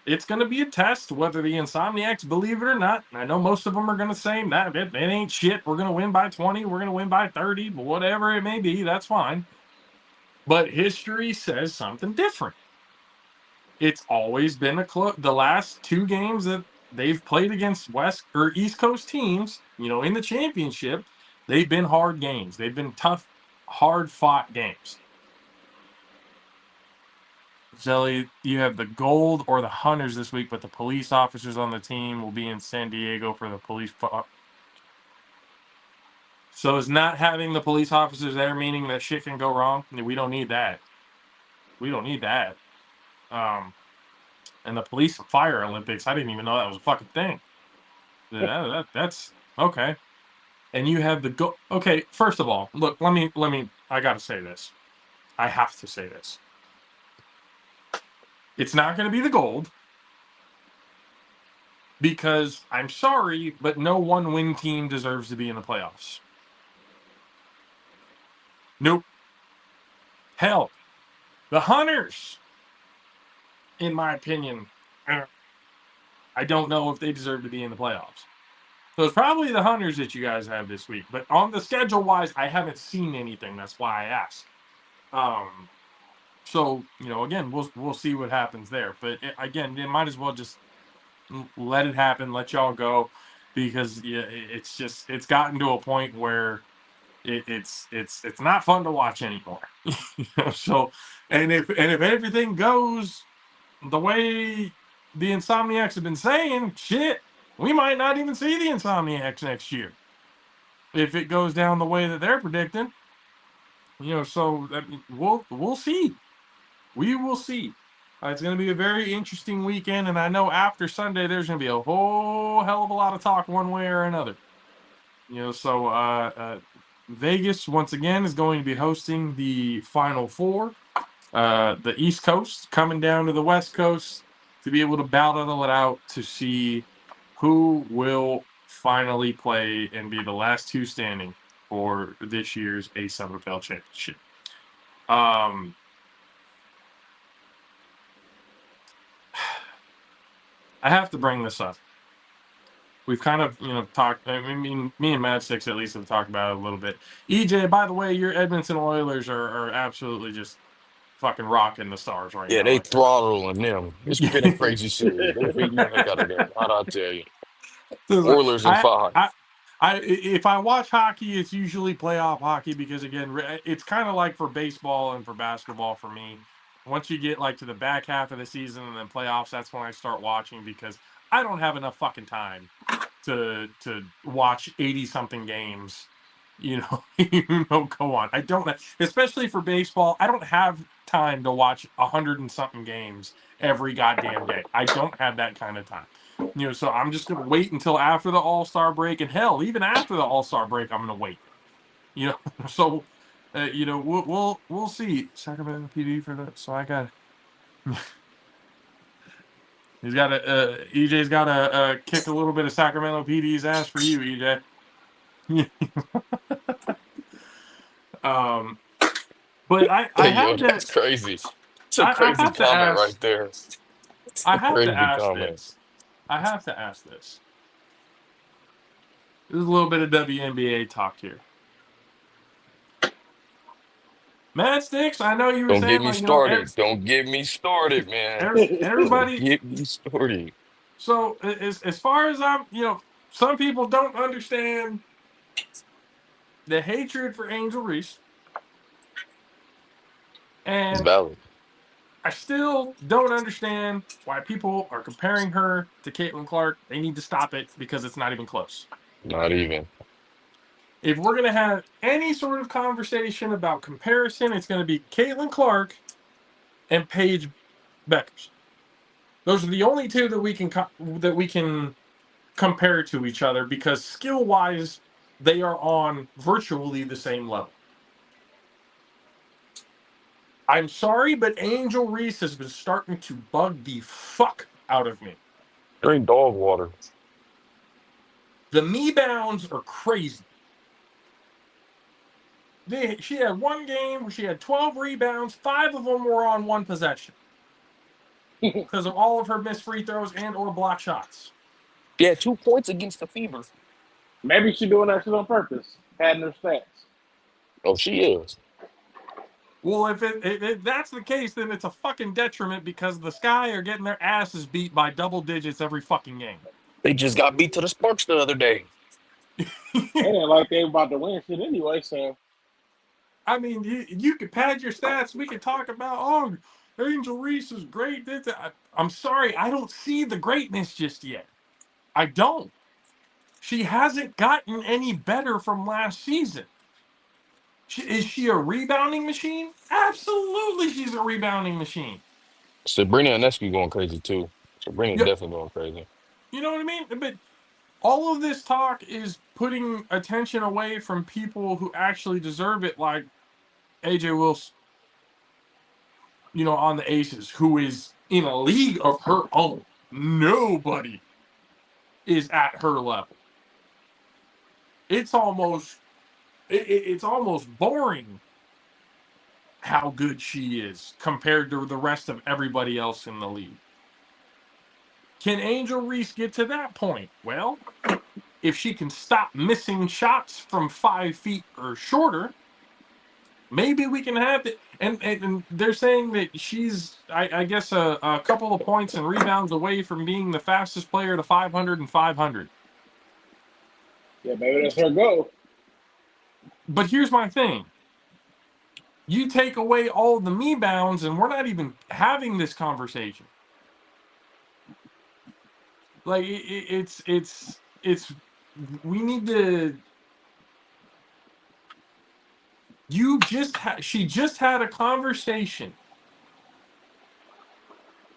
it's going to be a test whether the Insomniacs believe it or not. I know most of them are going to say, nah, it ain't shit. We're going to win by 20. We're going to win by 30. But whatever it may be, that's fine. But history says something different. It's always been the last two games that they've played against West or East Coast teams, in the championship, they've been hard games. They've been tough, hard-fought games. Zelly, you have the Gold or the Hunters this week, but the police officers on the team will be in San Diego for the police. So is not having the police officers there meaning that shit can go wrong? We don't need that. We don't need that. And the police and fire Olympics, I didn't even know that was a fucking thing. That's okay. And you have the okay, first of all, look, let me I gotta say this. I have to say this. It's not gonna be the Gold, because I'm sorry, but no one-win team deserves to be in the playoffs. Nope. Hell, the Hunters in my opinion, I don't know if they deserve to be in the playoffs. So it's probably the Hunters that you guys have this week. But on the schedule wise, I haven't seen anything. That's why I asked. So again, we'll see what happens there. But again, they might as well just let it happen, let y'all go, because it's gotten to a point where it's not fun to watch anymore. So and if everything goes the way the Insomniacs have been saying, shit, we might not even see the Insomniacs next year if it goes down the way that they're predicting. So we'll see. We will see. It's going to be a very interesting weekend, and I know after Sunday there's going to be a whole hell of a lot of talk one way or another. So Vegas once again is going to be hosting the Final Four. The East Coast coming down to the West Coast to be able to battle it out to see who will finally play and be the last two standing for this year's A7FL Championship. I have to bring this up. We've kind of, talked. I mean, me and Mad Six at least have talked about it a little bit. EJ, by the way, your Edmonton Oilers are absolutely just fucking rocking the Stars right Yeah, now. they throttling them. It's been a crazy series. They beating the heck out of them. How'd I tell you? Oilers in I, five. if I watch hockey, it's usually playoff hockey because again, it's kind of like for baseball and for basketball for me. Once you get like to the back half of the season and then playoffs, that's when I start watching because I don't have enough fucking time to watch 80 something games. Go on. I don't, especially for baseball. I don't have time to watch 100 and something games every goddamn day. I don't have that kind of time. So I'm just gonna wait until after the All-Star break, and hell, even after the All-Star break, I'm gonna wait. So we'll see. Sacramento PD for that. So I got. He's got a EJ's got to kick a little bit of Sacramento PD's ass for you, EJ. But I Hey, yo, have to that's crazy. It's a I crazy have to comment ask right there. I A have to crazy ask comment. this. I have to ask this. There's a little bit of WNBA talk here. Matt Sticks, I know you were Don't get saying me like started. Don't get me started, man. Don't everybody. get me started. So as far as I'm, some people don't understand the hatred for Angel Reese, It's and valid. I still don't understand why people are comparing her to Caitlin Clark. They need to stop it because it's not even close. Not even. If we're going to have any sort of conversation about comparison, it's going to be Caitlin Clark and Paige Beckers. Those are the only two that we can compare to each other because skill wise, they are on virtually the same level. I'm sorry, but Angel Reese has been starting to bug the fuck out of me. Drink dog water. The me bounds are crazy. She had one game where she had 12 rebounds, 5 of them were on one possession because of all of her missed free throws and or block shots. Yeah, 2 points against the Fever. Maybe she's doing that shit on purpose, padding her stats. Oh, she is. Well, if that's the case, then it's a fucking detriment because the Sky are getting their asses beat by double digits every fucking game. They just got beat to the Sparks the other day. They didn't like they about to win shit anyway, so. I mean, you could pad your stats. We could talk about, Angel Reese is great. I'm sorry, I don't see the greatness just yet. I don't. She hasn't gotten any better from last season. Is she a rebounding machine? Absolutely, she's a rebounding machine. Sabrina Ionescu going crazy too. Sabrina's Yeah, definitely going crazy. you know what I mean? But all of this talk is putting attention away from people who actually deserve it, like AJ Wilson, on the Aces, who is in a league of her own. Nobody is at her level. It's almost boring how good she is compared to the rest of everybody else in the league. Can Angel Reese get to that point? Well, if she can stop missing shots from 5 feet or shorter, maybe we can have it. And they're saying that she's, I guess, a couple of points and rebounds away from being the fastest player to 500 and 500. Yeah, maybe that's her goal. But here's my thing. You take away all the me bounds, and we're not even having this conversation. Like it's we need to. She just had a conversation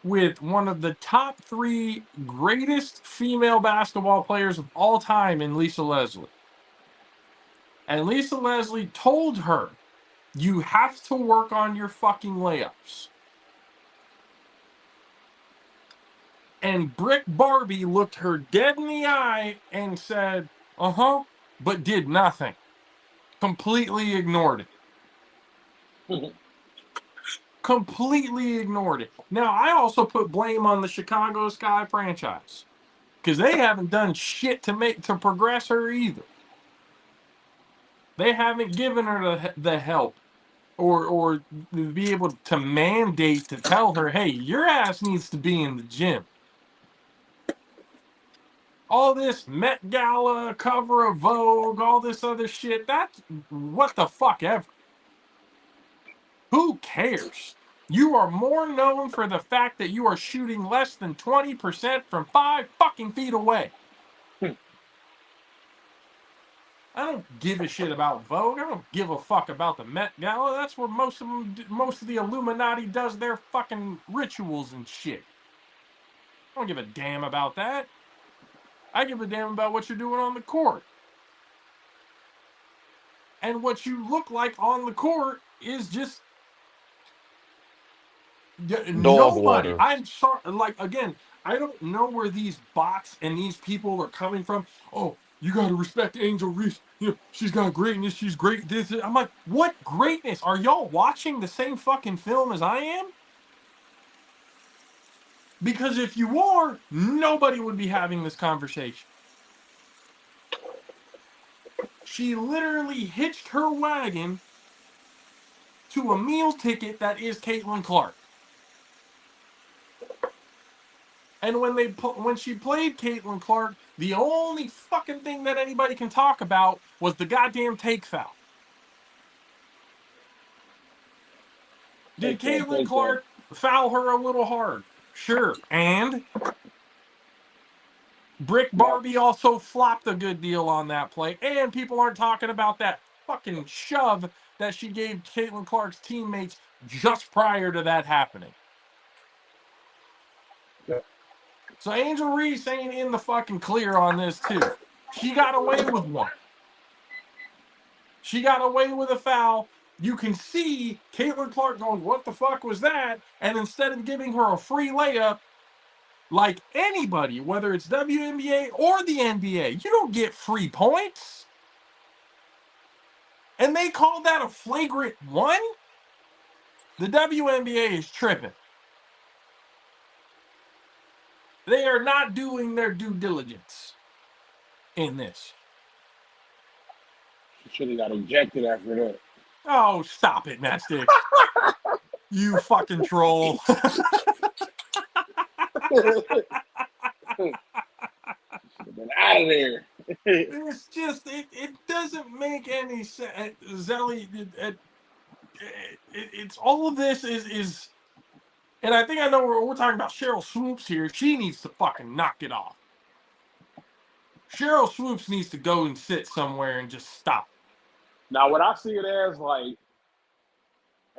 with one of the top 3 greatest female basketball players of all time in Lisa Leslie. And Lisa Leslie told her, you have to work on your fucking layups. And Brick Barbie looked her dead in the eye and said, but did nothing. Completely ignored it. Completely ignored it. Now, I also put blame on the Chicago Sky franchise because they haven't done shit to progress her either. They haven't given her the help or be able to mandate to tell her, hey, your ass needs to be in the gym. All this Met Gala, cover of Vogue, all this other shit, that's what the fuck ever. Who cares? You are more known for the fact that you are shooting less than 20% from 5 fucking feet away. I don't give a shit about Vogue. I don't give a fuck about the Met Gala. That's where most of the Illuminati does their fucking rituals and shit. I don't give a damn about that. I give a damn about what you're doing on the court. And what you look like on the court is just Dog nobody. water. I'm sorry. Like, again, I don't know where these bots and these people are coming from. Oh, you got to respect Angel Reese. You know, she's got greatness. She's great. This. I'm like, what greatness? Are y'all watching the same fucking film as I am? Because if you are, nobody would be having this conversation. She literally hitched her wagon to a meal ticket that is Caitlin Clark. And when she played Caitlin Clark, the only fucking thing that anybody can talk about was the goddamn take foul. Did Caitlin Clark foul her a little hard? Sure. And Brick Barbie also flopped a good deal on that play. And people aren't talking about that fucking shove that she gave Caitlin Clark's teammates just prior to that happening. So Angel Reese ain't in the fucking clear on this too. She got away with one. She got away with a foul. You can see Caitlin Clark going, what the fuck was that? And instead of giving her a free layup, like anybody, whether it's WNBA or the NBA, you don't get free points. And they called that a flagrant 1? The WNBA is tripping. They are not doing their due diligence in this. She should have got ejected after that. Oh, stop it, Matchstick. You fucking troll. Been out of there. It's just, it doesn't make any sense. Zelly, it's all of this is, and I think I know we're talking about Cheryl Swoops here. She needs to fucking knock it off. Cheryl Swoops needs to go and sit somewhere and just stop. Now, what I see it as, like,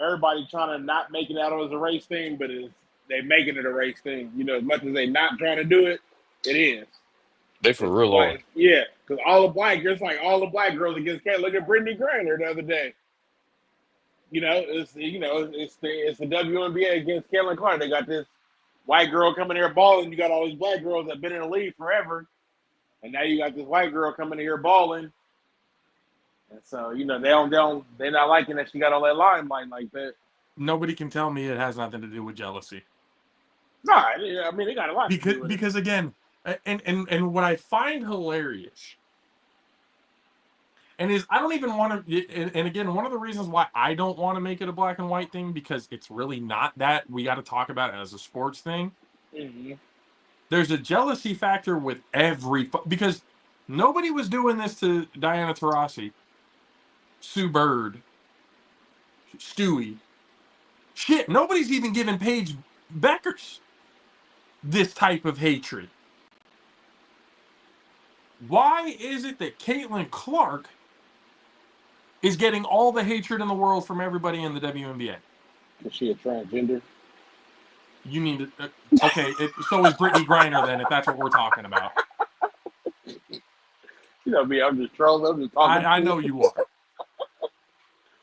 everybody trying to not make it out as a race thing, but they making it a race thing. You know, as much as they not trying to do it, it is. They for real are. Yeah, because all the black girls against Kate. Look at Brittany Griner the other day. You know, it's the WNBA against Caitlin Clark. They got this white girl coming here balling. You got all these black girls that been in the league forever, and now you got this white girl coming here balling. And so, you know, they're not liking that she got all that limelight like that. nobody can tell me it has nothing to do with jealousy. No, I mean they got a lot to do with it. Because again, and what I find hilarious, and is I don't even want to, and again, one of the reasons why I don't want to make it a black and white thing, because it's really not that. We got to talk about it as a sports thing. Mm-hmm. There's a jealousy factor with because nobody was doing this to Diana Taurasi, Sue Bird, Stewie. Shit, nobody's even giving Paige Beckers this type of hatred. Why is it that Caitlin Clark is getting all the hatred in the world from everybody in the WNBA? Is she a transgender? You need to. Okay, so is Brittany Griner then, if that's what we're talking about. You know me, I'm just trolling. I'm just talking. I know you are.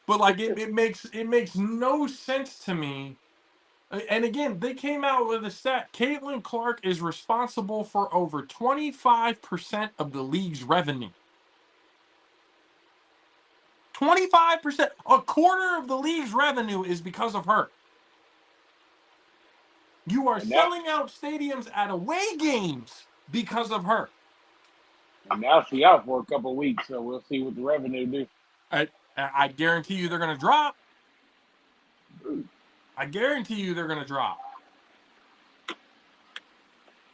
But like it makes no sense to me. And again, they came out with a stat. Caitlin Clark is responsible for over 25% of the league's revenue. 25%, a quarter of the league's revenue is because of her. You are selling out stadiums at away games because of her. And now she out for a couple of weeks, so we'll see what the revenue do. I guarantee you they're going to drop. I guarantee you they're going to drop.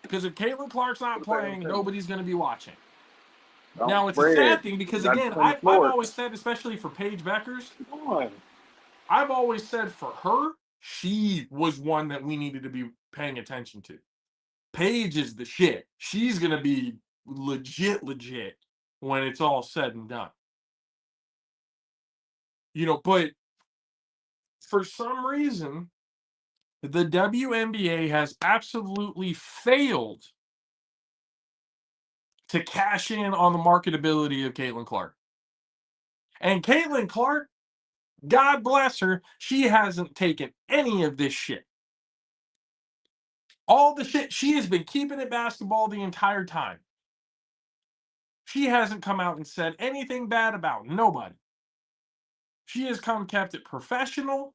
Because if Caitlin Clark's not playing, nobody's going to be watching. Now, it's a sad thing because, again, I've always said, especially for Paige Beckers, I've always said for her, she was one that we needed to be paying attention to. Paige is the shit. She's going to be legit when it's all said and done. You know, but for some reason, the WNBA has absolutely failed to cash in on the marketability of Caitlin Clark. And Caitlin Clark, God bless her, she hasn't taken any of this shit. All the shit, she has been keeping it basketball the entire time. She hasn't come out and said anything bad about nobody. She has kept it professional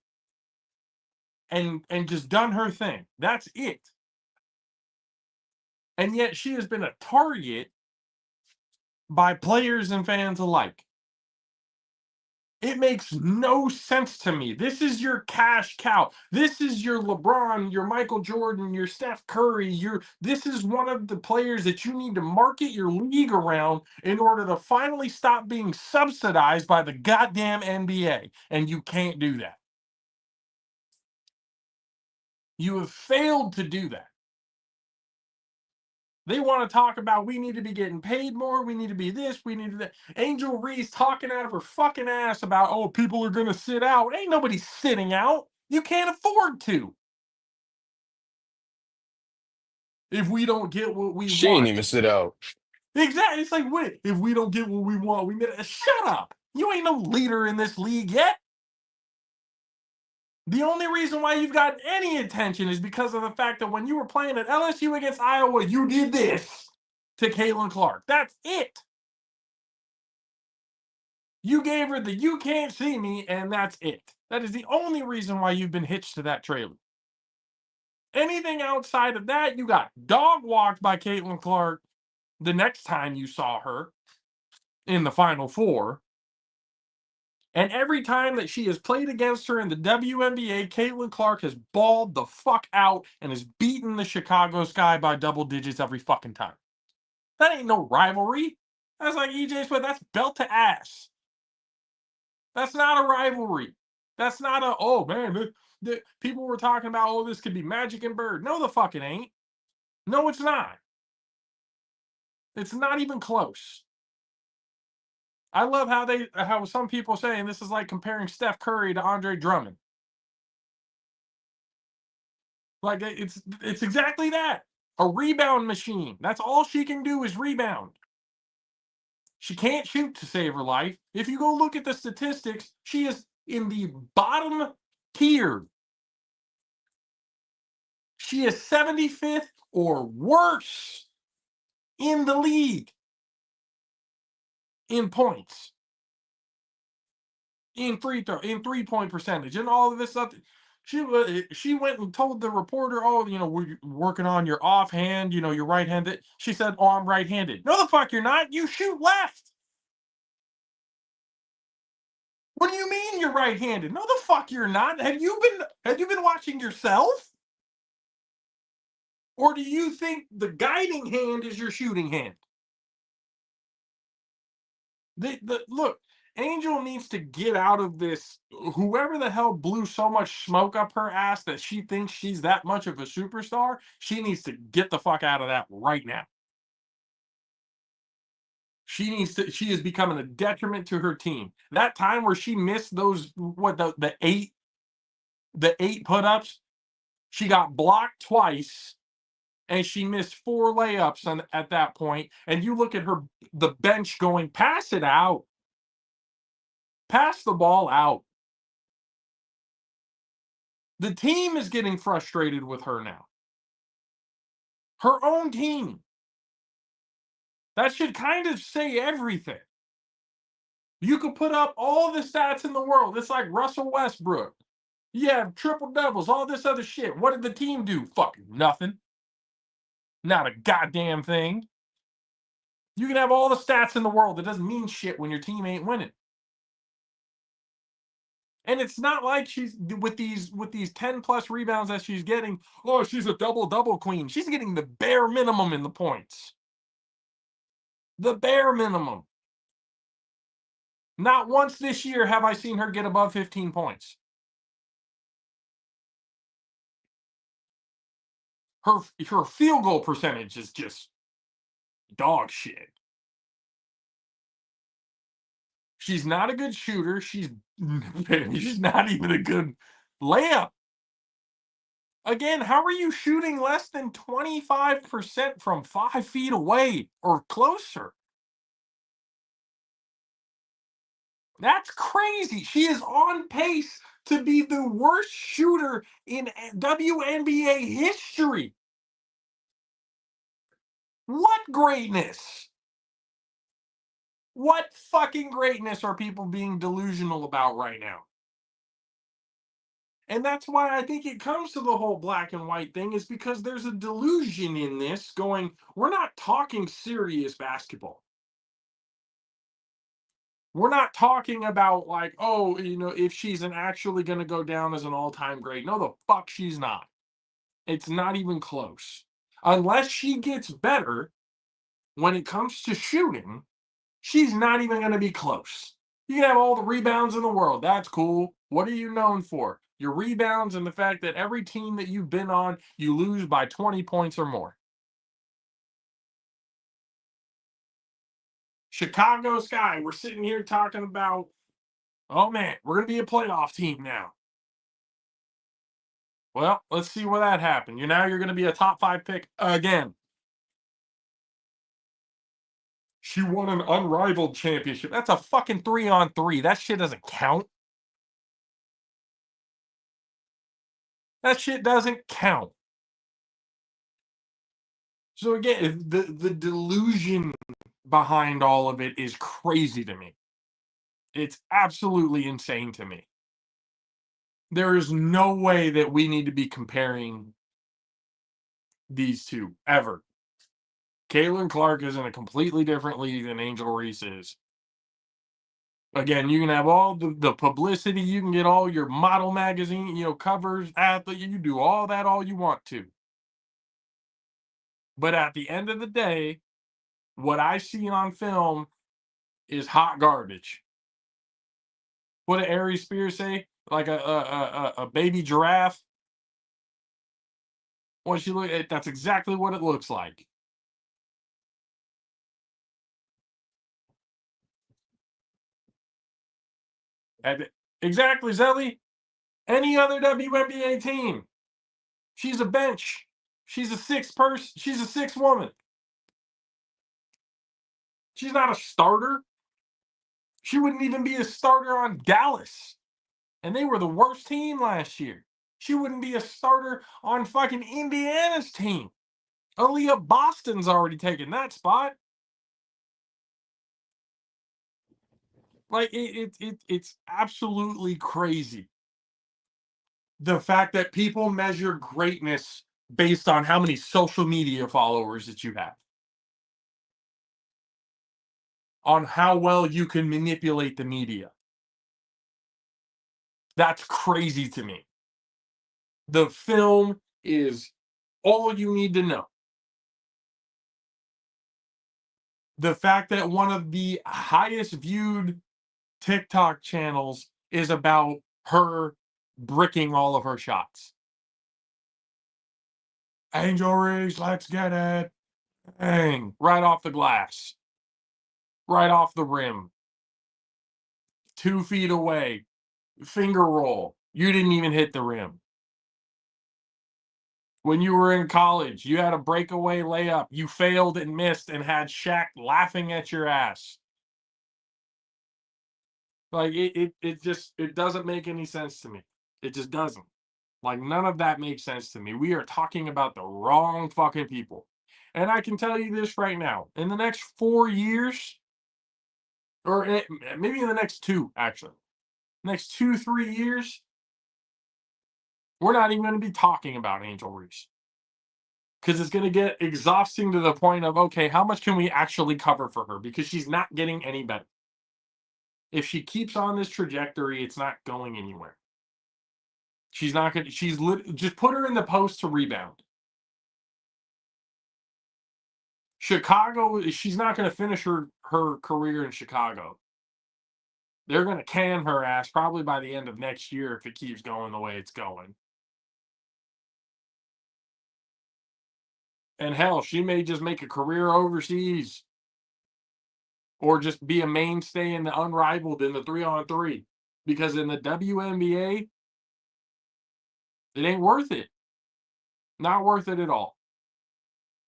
and just done her thing. That's it. And yet she has been a target by players and fans alike. It makes no sense to me. This is your cash cow. This is your LeBron, your Michael Jordan, your Steph Curry. This is one of the players that you need to market your league around in order to finally stop being subsidized by the goddamn NBA. And you can't do that. You have failed to do that. They want to talk about we need to be getting paid more. We need to be this. We need to that. Angel Reese talking out of her fucking ass about, oh, people are going to sit out. Ain't nobody sitting out. You can't afford to. If we don't get what we She want. ain't even sit out. Exactly. It's like, wait, if we don't get what we want, we need to shut up. You ain't no leader in this league yet. The only reason why you've got any attention is because of the fact that when you were playing at LSU against Iowa, you did this to Caitlin Clark. That's it. You gave her the you can't see me, and that's it. That is the only reason why you've been hitched to that trailer. Anything outside of that, you got dog walked by Caitlin Clark the next time you saw her in the Final Four. And every time that she has played against her in the WNBA, Caitlin Clark has balled the fuck out and has beaten the Chicago Sky by double digits every fucking time. That ain't no rivalry. That's like EJ Smith. That's belt to ass. That's not a rivalry. That's not a, oh man, people were talking about, oh, this could be Magic and Bird. No, the fuck it ain't. No, it's not. It's not even close. I love how some people saying this is like comparing Steph Curry to Andre Drummond. Like it's exactly that. A rebound machine. That's all she can do is rebound. She can't shoot to save her life. If you go look at the statistics, she is in the bottom tier. She is 75th or worse in the league in points. in 3-point percentage, and all of this stuff. She went and told the reporter, "Oh, we're working on your offhand. You're right-handed." She said, "Oh, I'm right-handed." No, the fuck you're not. You shoot left. What do you mean you're right-handed? No, the fuck you're not. Have you been watching yourself? Or do you think the guiding hand is your shooting hand? Look, Angel needs to get out of this. Whoever the hell blew so much smoke up her ass that she thinks she's that much of a superstar, she needs to get the fuck out of that right now. She is becoming a detriment to her team. That time where she missed those the eight put-ups, she got blocked twice and she missed 4 layups at that point. And you look at the bench going, pass it out. Pass the ball out. The team is getting frustrated with her now. Her own team. That should kind of say everything. You could put up all the stats in the world. It's like Russell Westbrook. You have triple doubles, all this other shit. What did the team do? Fucking nothing. Not a goddamn thing. You can have all the stats in the world. It doesn't mean shit when your team ain't winning. And it's not like she's with these 10+ rebounds that she's getting. Oh, she's a double queen. She's getting the bare minimum in the points. The bare minimum. Not once this year have I seen her get above 15 points. Her field goal percentage is just dog shit. She's not a good shooter. She's not even a good layup. Again, how are you shooting less than 25% from 5 feet away or closer? That's crazy. She is on pace to be the worst shooter in WNBA history. What greatness? What fucking greatness are people being delusional about right now? And that's why I think it comes to the whole black and white thing, is because there's a delusion in this going, we're not talking serious basketball. We're not talking about like, oh, if she's actually going to go down as an all-time great. No, the fuck she's not. It's not even close. Unless she gets better when it comes to shooting, she's not even going to be close. You can have all the rebounds in the world. That's cool. What are you known for? Your rebounds and the fact that every team that you've been on, you lose by 20 points or more. Chicago Sky, we're sitting here talking about, oh man, we're going to be a playoff team now. Well, let's see where that happened. You're going to be a top 5 pick again. She won an unrivaled championship. That's a fucking 3-on-3. That shit doesn't count. That shit doesn't count. So again, the delusion behind all of it is crazy to me. It's absolutely insane to me. There is no way that we need to be comparing these two, ever. Caitlin Clark is in a completely different league than Angel Reese is. Again, you can have all the publicity, you can get all your model magazine, covers, athlete, you can do all that all you want to. But at the end of the day, what I see on film is hot garbage. What did Ari Spears say? Like a baby giraffe? Once you look at it, that's exactly what it looks like. Exactly, Zelly. Any other WNBA team. She's a bench. She's a 6th person. She's a 6th woman. She's not a starter. She wouldn't even be a starter on Dallas. And they were the worst team last year. She wouldn't be a starter on fucking Indiana's team. Aaliyah Boston's already taken that spot. Like it's absolutely crazy. The fact that people measure greatness based on how many social media followers that you have, on how well you can manipulate the media. That's crazy to me. The film is all you need to know. The fact that one of the highest viewed TikTok channels is about her bricking all of her shots. Angel Reese, let's get it. Bang. Right off the glass. Right off the rim. 2 feet away. Finger roll. You didn't even hit the rim. When you were in college, you had a breakaway layup. You failed and missed and had Shaq laughing at your ass. Like it doesn't make any sense to me. It just doesn't. Like none of that makes sense to me. We are talking about the wrong fucking people. And I can tell you this right now. In the next 4 years, or maybe in the next 2, actually. Next 2, 3 years, we're not even going to be talking about Angel Reese. Because it's going to get exhausting to the point of, okay, how much can we actually cover for her? Because she's not getting any better. If she keeps on this trajectory, it's not going anywhere. She's not going to, just put her in the post to rebound. Chicago, she's not going to finish her career in Chicago. They're going to can her ass probably by the end of next year if it keeps going the way it's going. And hell, she may just make a career overseas. Or just be a mainstay in the unrivaled in the 3-on-3. Because in the WNBA, it ain't worth it. Not worth it at all.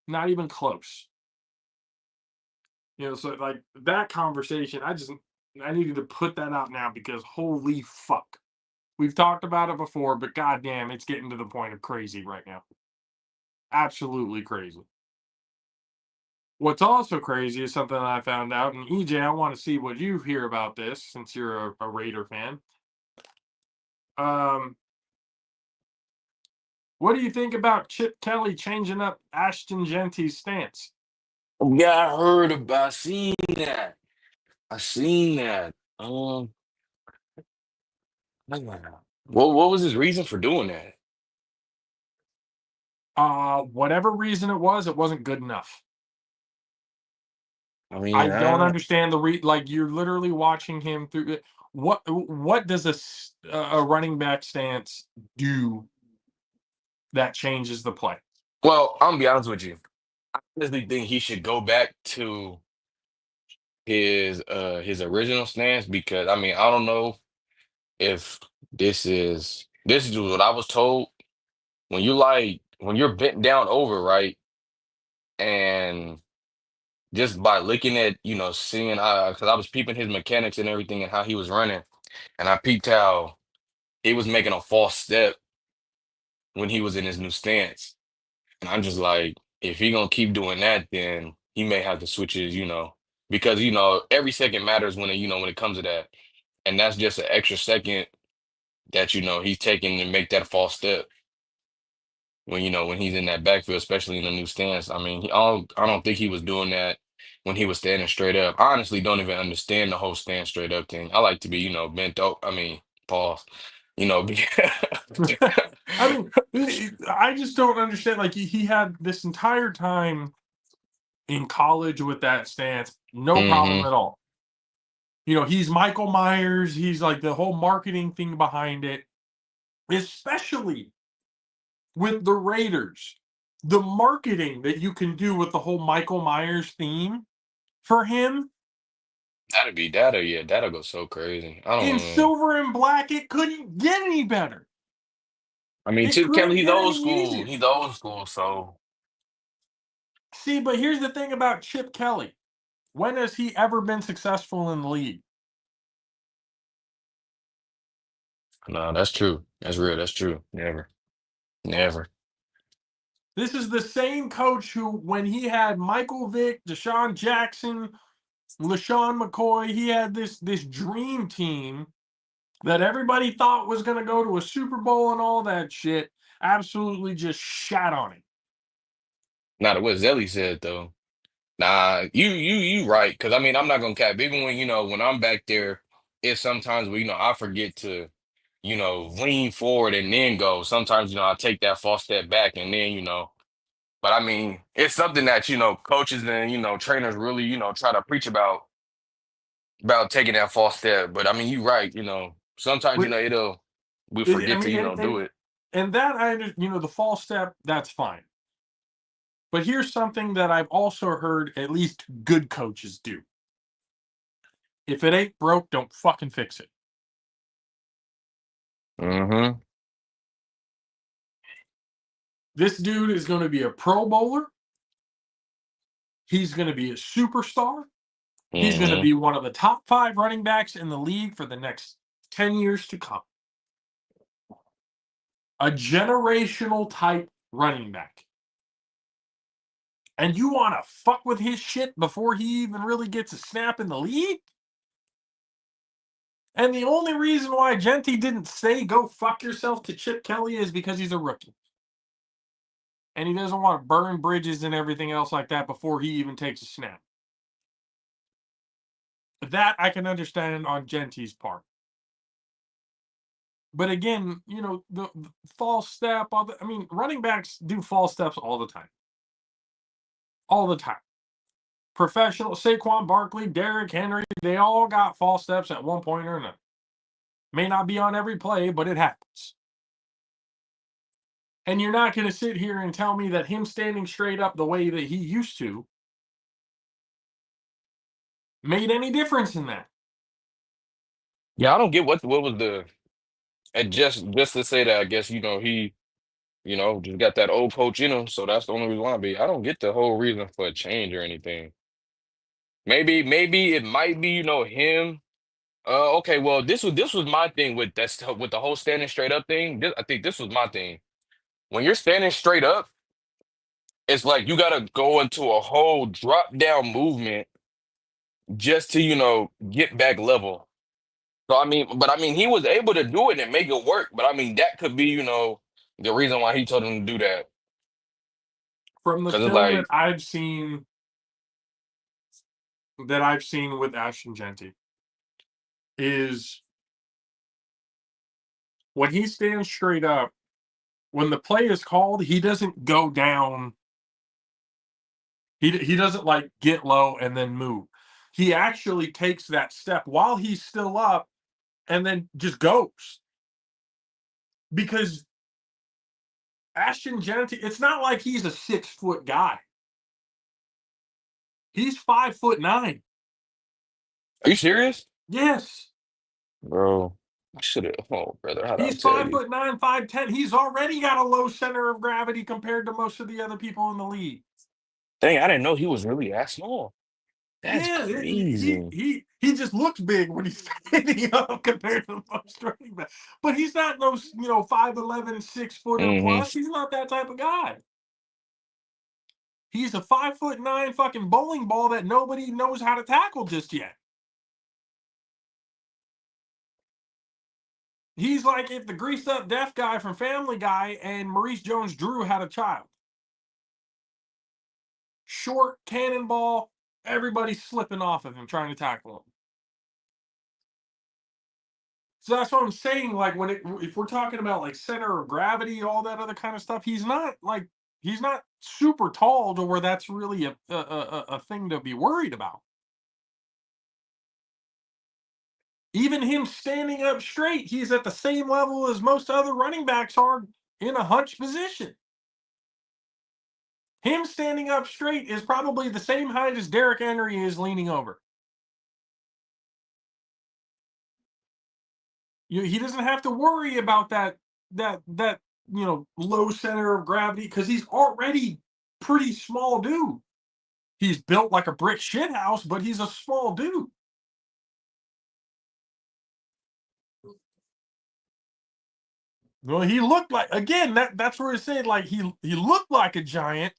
Not even close. So like that conversation, I needed to put that out now because holy fuck. We've talked about it before, but goddamn, it's getting to the point of crazy right now. Absolutely crazy. What's also crazy is something that I found out, and EJ, I want to see what you hear about this since you're a Raider fan. What do you think about Chip Kelly changing up Ashton Genty's stance? Yeah, I heard about, seen that. I seen that. What was his reason for doing that? Whatever reason it wasn't good enough. I mean, I don't understand like you're literally watching him through it. What does a running back stance do that changes the play? well, I'm gonna be honest with you. I honestly think he should go back to his original stance because I mean, I don't know if this is what I was told. When you're bent down over, right? And just by looking at, seeing because I was peeping his mechanics and everything and how he was running, and I peeped how he was making a false step when he was in his new stance. And I'm just like, if he gonna keep doing that, then he may have to switch his, because every second matters when it comes to that, and that's just an extra second that he's taking to make that false step when he's in that backfield, especially in the new stance. I mean, I don't think he was doing that when he was standing straight up. I honestly don't even understand the whole stand straight up thing. I like to be bent up. I mean, pause. Be I mean, I just don't understand. Like he had this entire time in college with that stance, no problem hmm at all. He's Michael Myers. He's like the whole marketing thing behind it, especially with the Raiders. The marketing that you can do with the whole Michael Myers theme for him that'll go so crazy. I don't in know. silver and black, it couldn't get any better. I mean, It Chip Kelly, couldn't he's get old any school. easier. He's old school, so See, but here's the thing about Chip Kelly. When has he ever been successful in the league? no, that's true. That's real. That's true. Never, never. This is the same coach who, when he had Michael Vick, Deshaun Jackson, LaShawn McCoy, he had this dream team that everybody thought was going to go to a Super Bowl and all that shit. Absolutely just shat on it. Not what Zelly said though. Nah, you right. Because I mean, I'm not gonna cap. Even when when I'm back there, it's sometimes where I forget to lean forward and then go. Sometimes I take that false step back and then But I mean, it's something that coaches and trainers really try to preach about taking that false step. But I mean, you right. Sometimes But we I forget to mean, do it. and that the false step, that's fine. But here's something that I've also heard at least good coaches do. If it ain't broke, don't fucking fix it. Mm-hmm. This dude is going to be a Pro Bowler. He's going to be a superstar. He's going to Mm-hmm. be one of the top 5 running backs in the league for the next 10 years to come. A generational type running back. And you want to fuck with his shit before he even really gets a snap in the league? And the only reason why Genty didn't say go fuck yourself to Chip Kelly is because he's a rookie. And he doesn't want to burn bridges and everything else like that before he even takes a snap. That I can understand on Genty's part. But again, the false step, running backs do false steps all the time. All the time. Professional, Saquon Barkley, Derrick Henry, they all got false steps at one point or another. May not be on every play, but it happens. And you're not going to sit here and tell me that him standing straight up the way that he used to made any difference in that. Yeah, I don't get what was the and just to say that I guess he just got that old coach in him, so that's the only reason why. I don't get the whole reason for a change or anything. Maybe it might be him. Okay, well this was my thing with with the whole standing straight up thing. I think this was my thing. When you're standing straight up, it's like you gotta go into a whole drop down movement just to get back level. So I mean he was able to do it and make it work. But I mean that could be the reason why he told him to do that. From the Because it's film that like, I've seen with Ashton Genty is when he stands straight up, when the play is called, he doesn't go down. He doesn't like get low and then move. He actually takes that step while he's still up and then just goes. Because Ashton Genty, it's not like he's a 6-foot guy. He's 5'9". are you serious? Yes. Bro, I should have. Oh, brother, how'd I He's tell you? 5'9", 5'10". He's already got a low center of gravity compared to most of the other people in the league. Dang, I didn't know he was really that small. That's Yeah, crazy. he just looks big when he's standing up compared to most running backs. But he's not no 5'11", 6-footer Hmm. plus. He's not that type of guy. He's a 5'9" fucking bowling ball that nobody knows how to tackle just yet. He's like if the greased up deaf guy from Family Guy and Maurice Jones-Drew had a child. Short cannonball, everybody's slipping off of him trying to tackle him. So that's what I'm saying. Like if we're talking about like center of gravity, all that other kind of stuff, he's not super tall to where that's really a thing to be worried about. Even him standing up straight, he's at the same level as most other running backs are in a hunch position. Him standing up straight is probably the same height as Derrick Henry is leaning over. He doesn't have to worry about that low center of gravity because he's already pretty small dude. He's built like a brick shithouse, but he's a small dude. Well, he looked like again that's where it said like he looked like a giant,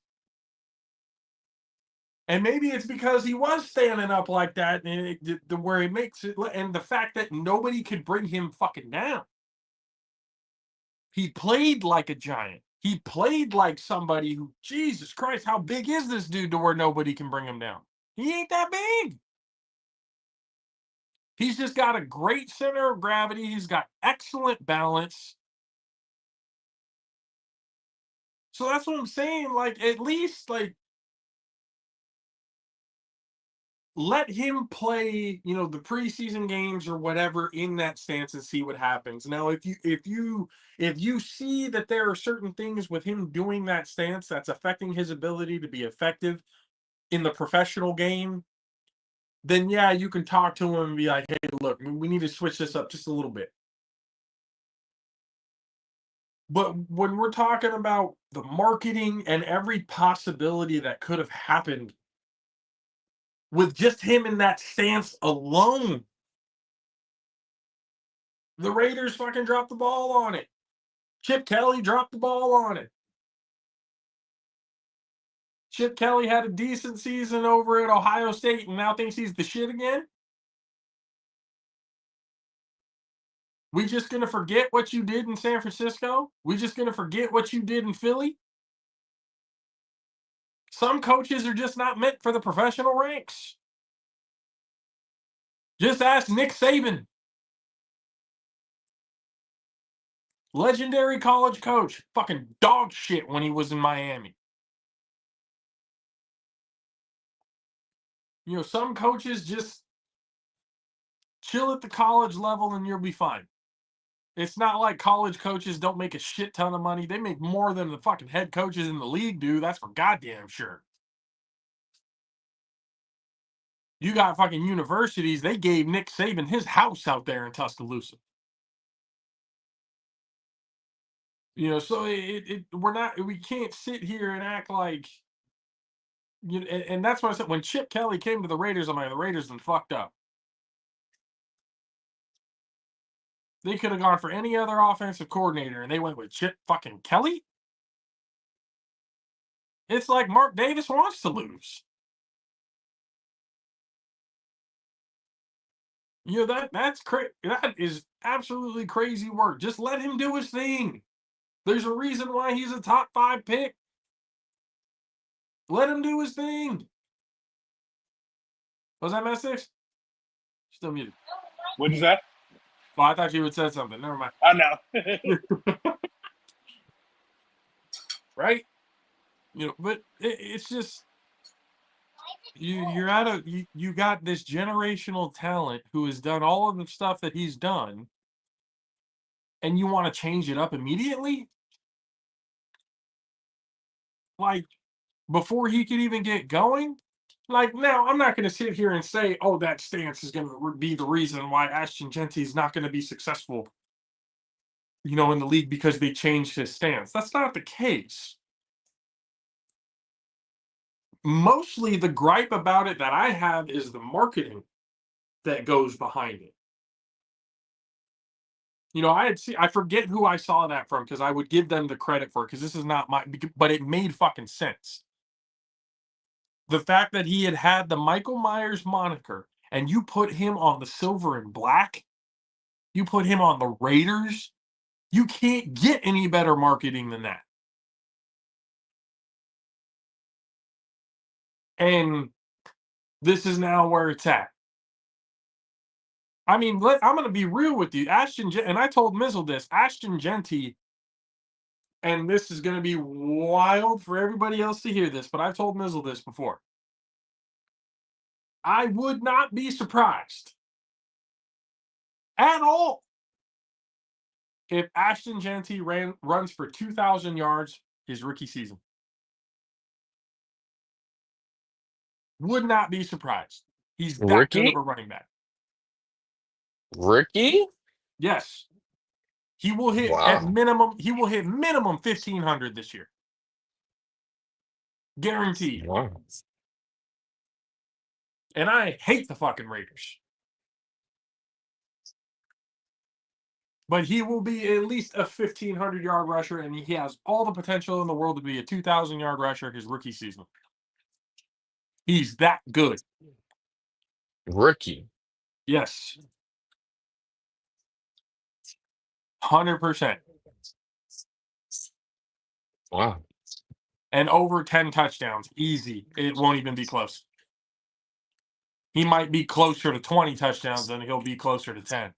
And maybe it's because he was standing up like that, and where it makes it, and the fact that nobody could bring him fucking down. He played like a giant. He played like somebody who, Jesus Christ, how big is this dude to where nobody can bring him down? He ain't that big. He's just got a great center of gravity. He's got excellent balance. So that's what I'm saying. Like, at least, like, let him play, the preseason games or whatever in that stance and see what happens. Now, if you see that there are certain things with him doing that stance that's affecting his ability to be effective in the professional game, then yeah, you can talk to him and be like, hey, look, we need to switch this up just a little bit. But when we're talking about the marketing and every possibility that could have happened with just him in that stance alone, the Raiders fucking dropped the ball on it. Chip Kelly dropped the ball on it. Chip Kelly had a decent season over at Ohio State and now thinks he's the shit again. We just going to forget what you did in San Francisco? We just going to forget what you did in Philly? Some coaches are just not meant for the professional ranks. Just ask Nick Saban. Legendary college coach. Fucking dog shit when he was in Miami. Some coaches just chill at the college level and you'll be fine. It's not like college coaches don't make a shit ton of money. They make more than the fucking head coaches in the league do. That's for goddamn sure. You got fucking universities. They gave Nick Saban his house out there in Tuscaloosa. So we can't sit here and act like, and that's what I said. When Chip Kelly came to the Raiders, I'm like, the Raiders done fucked up. They could have gone for any other offensive coordinator, and they went with Chip fucking Kelly. It's like Mark Davis wants to lose. That's crazy. That is absolutely crazy work. Just let him do his thing. There's a reason why he's a top 5 pick. Let him do his thing. Was that message? Still muted. What'd you say? Oh, I thought you would say something. Never mind. I know. Right? But it's just you got this generational talent who has done all of the stuff that he's done, and you want to change it up immediately? Like, before he could even get going? Like, now, I'm not going to sit here and say, oh, that stance is going to be the reason why Ashton Genty is not going to be successful, in the league because they changed his stance. That's not the case. Mostly the gripe about it that I have is the marketing that goes behind it. I forget who I saw that from because I would give them the credit for it because this is not but it made fucking sense. The fact that he had the Michael Myers moniker and you put him on the silver and black, you put him on the Raiders, you can't get any better marketing than that. And this is now where it's at. I mean, I'm going to be real with you. And I told Mizzle this, Ashton Genty, and this is going to be wild for everybody else to hear this, but I've told Mizzle this before. I would not be surprised at all if Ashton Genty runs for 2,000 yards his rookie season. Would not be surprised. He's that good of a running back. Rookie? Yes. He will hit Wow. minimum 1,500 this year. Guaranteed. Wow. And I hate the fucking Raiders. But he will be at least a 1,500-yard rusher, and he has all the potential in the world to be a 2,000-yard rusher his rookie season. He's that good. Rookie. Yes. 100%. Wow. And over 10 touchdowns. Easy. It won't even be close. He might be closer to 20 touchdowns than he'll be closer to 10.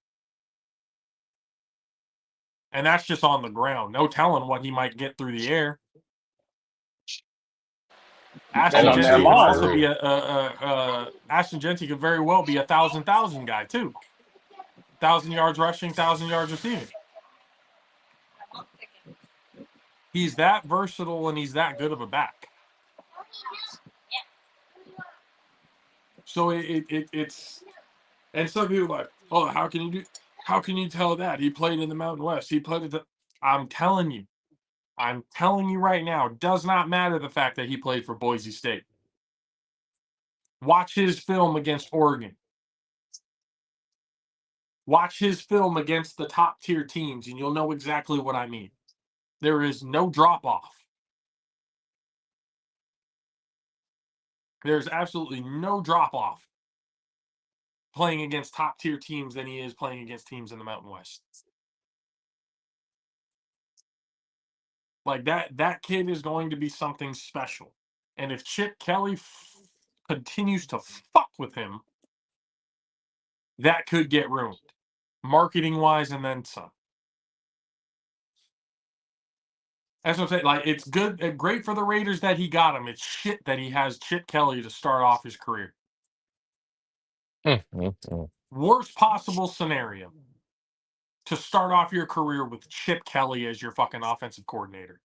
And that's just on the ground. No telling what he might get through the air. And Ashton on that Genty OT could line, also for be real. Ashton Genty could very well be a 1,000 guy too. 1,000 yards rushing, 1,000 yards receiving. He's that versatile and he's that good of a back. So it's and some people are like, oh, how can you tell that? He played in the Mountain West. He played at the I'm telling you right now, it does not matter the fact that he played for Boise State. Watch his film against Oregon. Watch his film against the top tier teams, and you'll know exactly what I mean. There is no drop off. There's absolutely no drop off playing against top tier teams than he is playing against teams in the Mountain West. Like that kid is going to be something special. And if Chip Kelly continues to fuck with him, that could get ruined, marketing wise, and then some. That's what I'm saying. Like, it's good, great for the Raiders that he got him. It's shit that he has Chip Kelly to start off his career. Worst possible scenario to start off your career with Chip Kelly as your fucking offensive coordinator.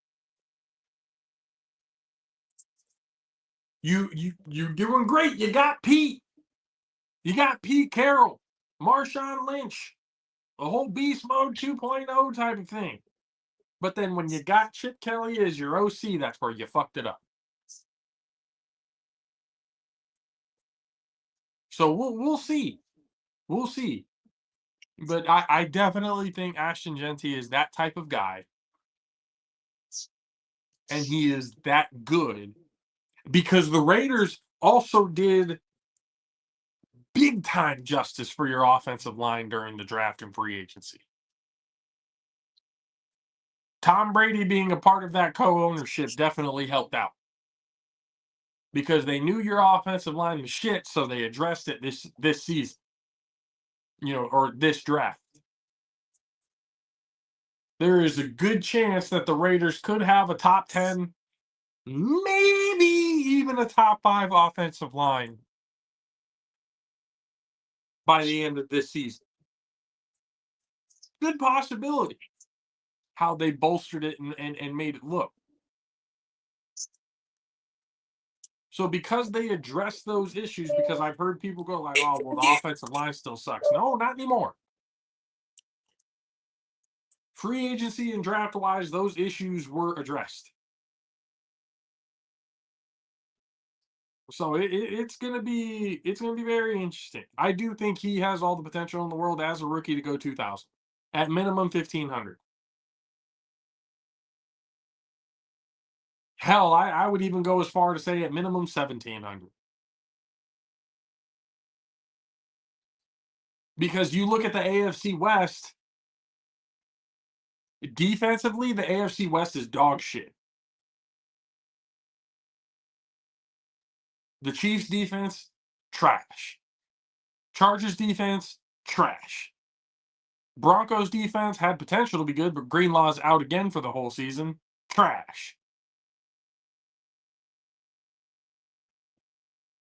You're doing great. You got Pete. You got Pete Carroll, Marshawn Lynch, a whole beast mode 2.0 type of thing. But then when you got Chip Kelly as your OC, that's where you fucked it up. So we'll see. We'll see. But I definitely think Ashton Genty is that type of guy. And he is that good. Because the Raiders also did big time justice for your offensive line during the draft and free agency. Tom Brady being a part of that co-ownership definitely helped out. Because they knew your offensive line was shit, so they addressed it this season. Or this draft. There is a good chance that the Raiders could have a top 10, maybe even a top 5 offensive line by the end of this season. Good possibility how they bolstered it and made it look. So because they address those issues, because I've heard people go like, oh, well, the offensive line still sucks. No, not anymore. Free agency and draft-wise, those issues were addressed. So it's gonna be very interesting. I do think he has all the potential in the world as a rookie to go 2,000. At minimum 1,500. Hell, I would even go as far to say at minimum 1,700. Because you look at the AFC West, defensively, the AFC West is dog shit. The Chiefs defense, trash. Chargers defense, trash. Broncos defense had potential to be good, but Greenlaw's out again for the whole season. Trash.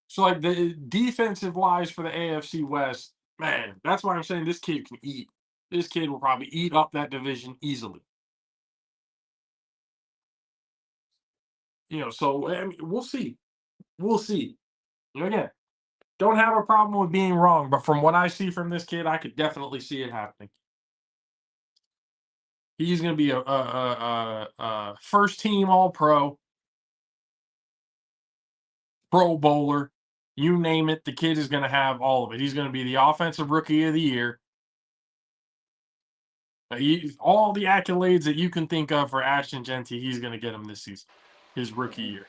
So, like, the defensive wise for the AFC West, man, that's why I'm saying this kid can eat. This kid will probably eat up that division easily. So I mean, we'll see. We'll see. Again, don't have a problem with being wrong, but from what I see from this kid, I could definitely see it happening. He's going to be a first team All-Pro, Pro Bowler, you name it. The kid is going to have all of it. He's going to be the offensive rookie of the year. All the accolades that you can think of for Ashton Genty, he's going to get him this season, his rookie year.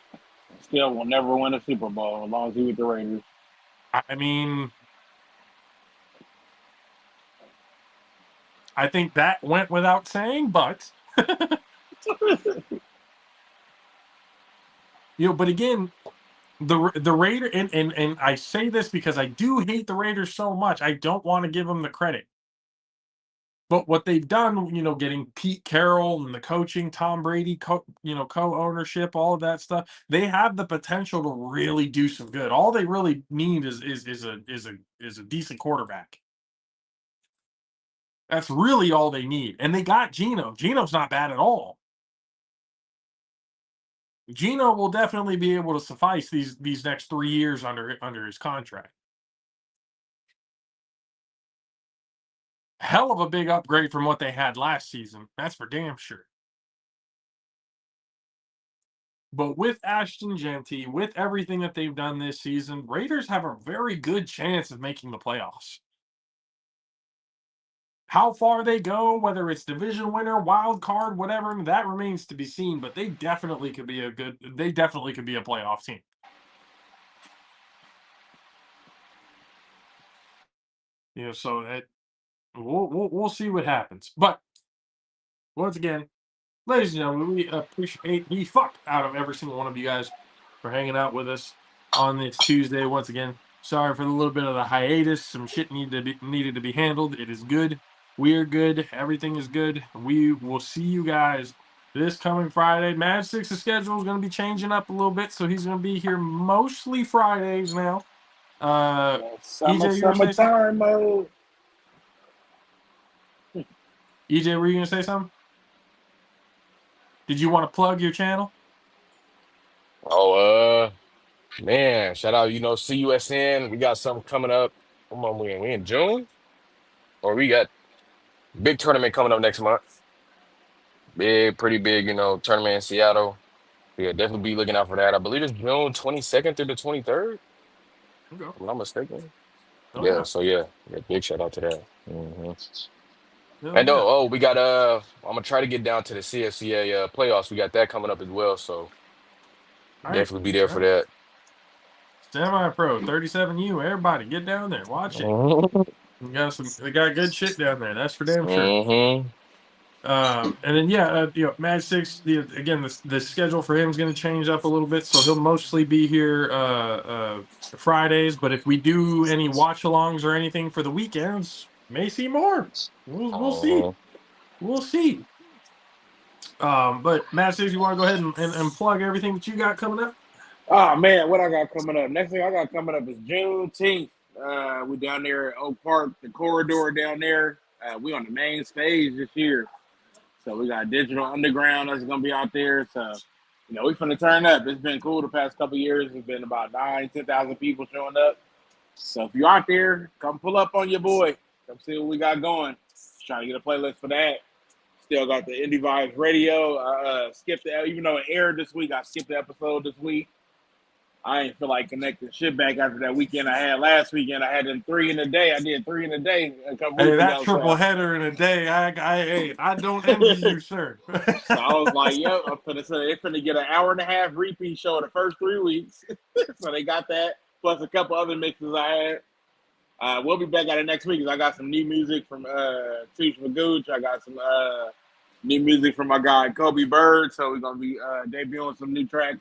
Still will never win a Super Bowl as long as he with the Raiders. I mean, I think that went without saying, but but again, the Raider and I say this because I do hate the Raiders so much. I don't want to give them the credit. But what they've done, getting Pete Carroll and the coaching, Tom Brady, co-ownership, all of that stuff, they have the potential to really do some good. All they really need is a decent quarterback. That's really all they need. And they got Geno. Geno's not bad at all. Geno will definitely be able to suffice these next 3 years under his contract. Hell of a big upgrade from what they had last season. That's for damn sure. But with Ashton Genty, with everything that they've done this season, Raiders have a very good chance of making the playoffs. How far they go, whether it's division winner, wild card, whatever, that remains to be seen. But they definitely could be a playoff team. So that we'll see what happens. But once again, ladies and gentlemen, we appreciate the fuck out of every single one of you guys for hanging out with us on this Tuesday. Once again, sorry for a little bit of the hiatus. Some shit needed to be handled. It is good. We're good. Everything is good. We will see you guys this coming Friday. Mad Six's schedule is going to be changing up a little bit, so he's going to be here mostly Fridays now. EJ, you gonna say something? Summertime mode. EJ, were you gonna say something? Did you want to plug your channel? Oh, man, shout out, CUSN. We got something coming up. Come on, we in June? Or we got big tournament coming up next month. Pretty big, tournament in Seattle. Yeah, definitely be looking out for that. I believe it's June 22nd through the 23rd, Okay. if I'm not mistaken. Oh, Yeah, yeah. so yeah, big shout out to that. Hell And yeah. we got I'm gonna try to get down to the CFCA playoffs. We got that coming up as well, so All right. definitely be there for that. Semi-pro, 37U. Everybody, get down there. Watch it. They got good shit down there. That's for damn sure. And then Mad Six. Again, the schedule for him is going to change up a little bit, so he'll mostly be here Fridays. But if we do any watch-alongs or anything for the weekends, may see more. We'll see. We'll see. But Mad Six, you want to go ahead and plug everything that you got coming up? Oh man, what I got coming up? Next thing I got coming up is Juneteenth. We down there at Oak Park, the corridor down there. We on the main stage this year. So we got Digital Underground that's gonna be out there. So, we finna turn up. It's been cool the past couple years. It's been about 10,000 people showing up. So if you're out there, come pull up on your boy. Come see what we got going. Just trying to get a playlist for that. Still got the Indie Vibes Radio. Skipped even though it aired this week, I skipped the episode this week. I ain't feel like connecting shit back after that weekend I had last weekend. I had them 3 in a day. I did 3 in a day a couple Hey, weeks that ago. triple header in a day. I don't envy you, sir. So I was like, "Yo, I'm finna say they're finna get an hour and a half repeat show the first 3 weeks." So they got that plus a couple other mixes I had. We'll be back at it next week because I got some new music from Tooch Magooch. I got some new music from my guy Kobe Bird. So we're gonna be debuting some new tracks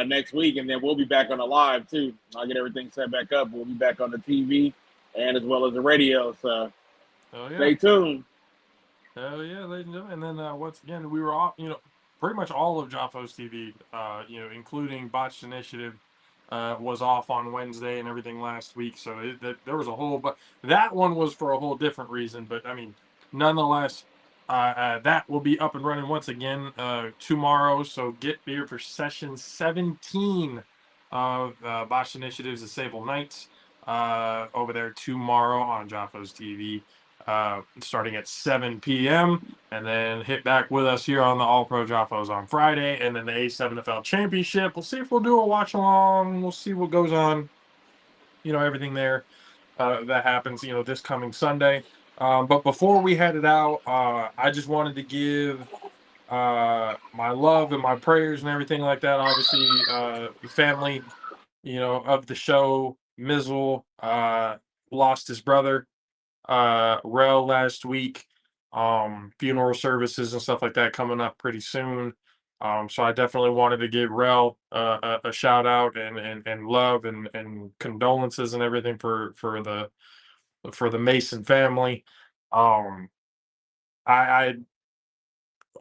next week, and then we'll be back on the live too. I'll get everything set back up. We'll be back on the TV and as well as the radio. So stay tuned. Hell yeah, ladies and gentlemen. And then once again, we were all, pretty much all of Jaffos TV, including Botched Initiative, was off on Wednesday and everything last week. So there was a whole, but that one was for a whole different reason. But I mean, nonetheless, that will be up and running once again tomorrow. So get here for session 17 of Botched Initiative's The Sable Knights over there tomorrow on Jaffos TV. Starting at 7 p.m. and then hit back with us here on the All-Pro JAFFOs on Friday, and then the A7FL Championship. We'll see if we'll do a watch along. We'll see what goes on. Everything there that happens. This coming Sunday. But before we headed out, I just wanted to give my love and my prayers and everything like that. Obviously, the family, of the show, Mizzle, lost his brother, Rel, last week. Funeral services and stuff like that coming up pretty soon. So I definitely wanted to give Rel a shout out and love and condolences and everything for the Mason family. Um, I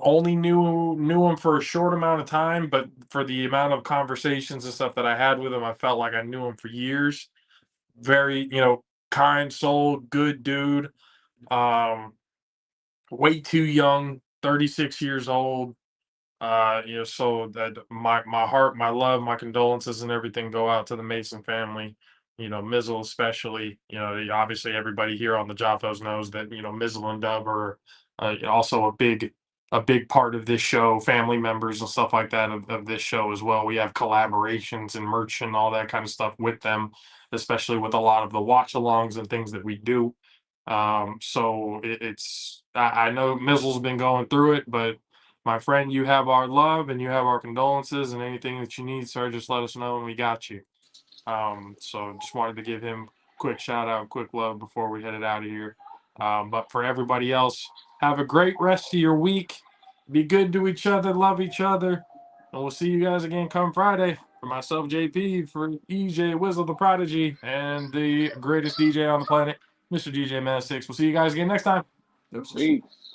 only knew him for a short amount of time, but for the amount of conversations and stuff that I had with him, I felt like I knew him for years. Very, kind soul, good dude. Um, Way too young, 36 years old. So that my heart, my love, my condolences and everything go out to the Mason family. Mizzle especially. Obviously everybody here on the Jaffos knows that Mizzle and Dub are also a big part of this show, family members and stuff like that of this show as well. We have collaborations and merch and all that kind of stuff with them, especially with a lot of the watch-alongs and things that we do. So I know Mizzle's been going through it, but my friend, you have our love and you have our condolences, and anything that you need, sir, just let us know and we got you. So just wanted to give him quick shout out, quick love before we headed out of here. But for everybody else, have a great rest of your week. Be good to each other, love each other, and we'll see you guys again come Friday. For myself, JP, for EJ, Wizzle the Prodigy, and the greatest DJ on the planet, Mr. DJ Man 6. We'll see you guys again next time. Deuces. Peace.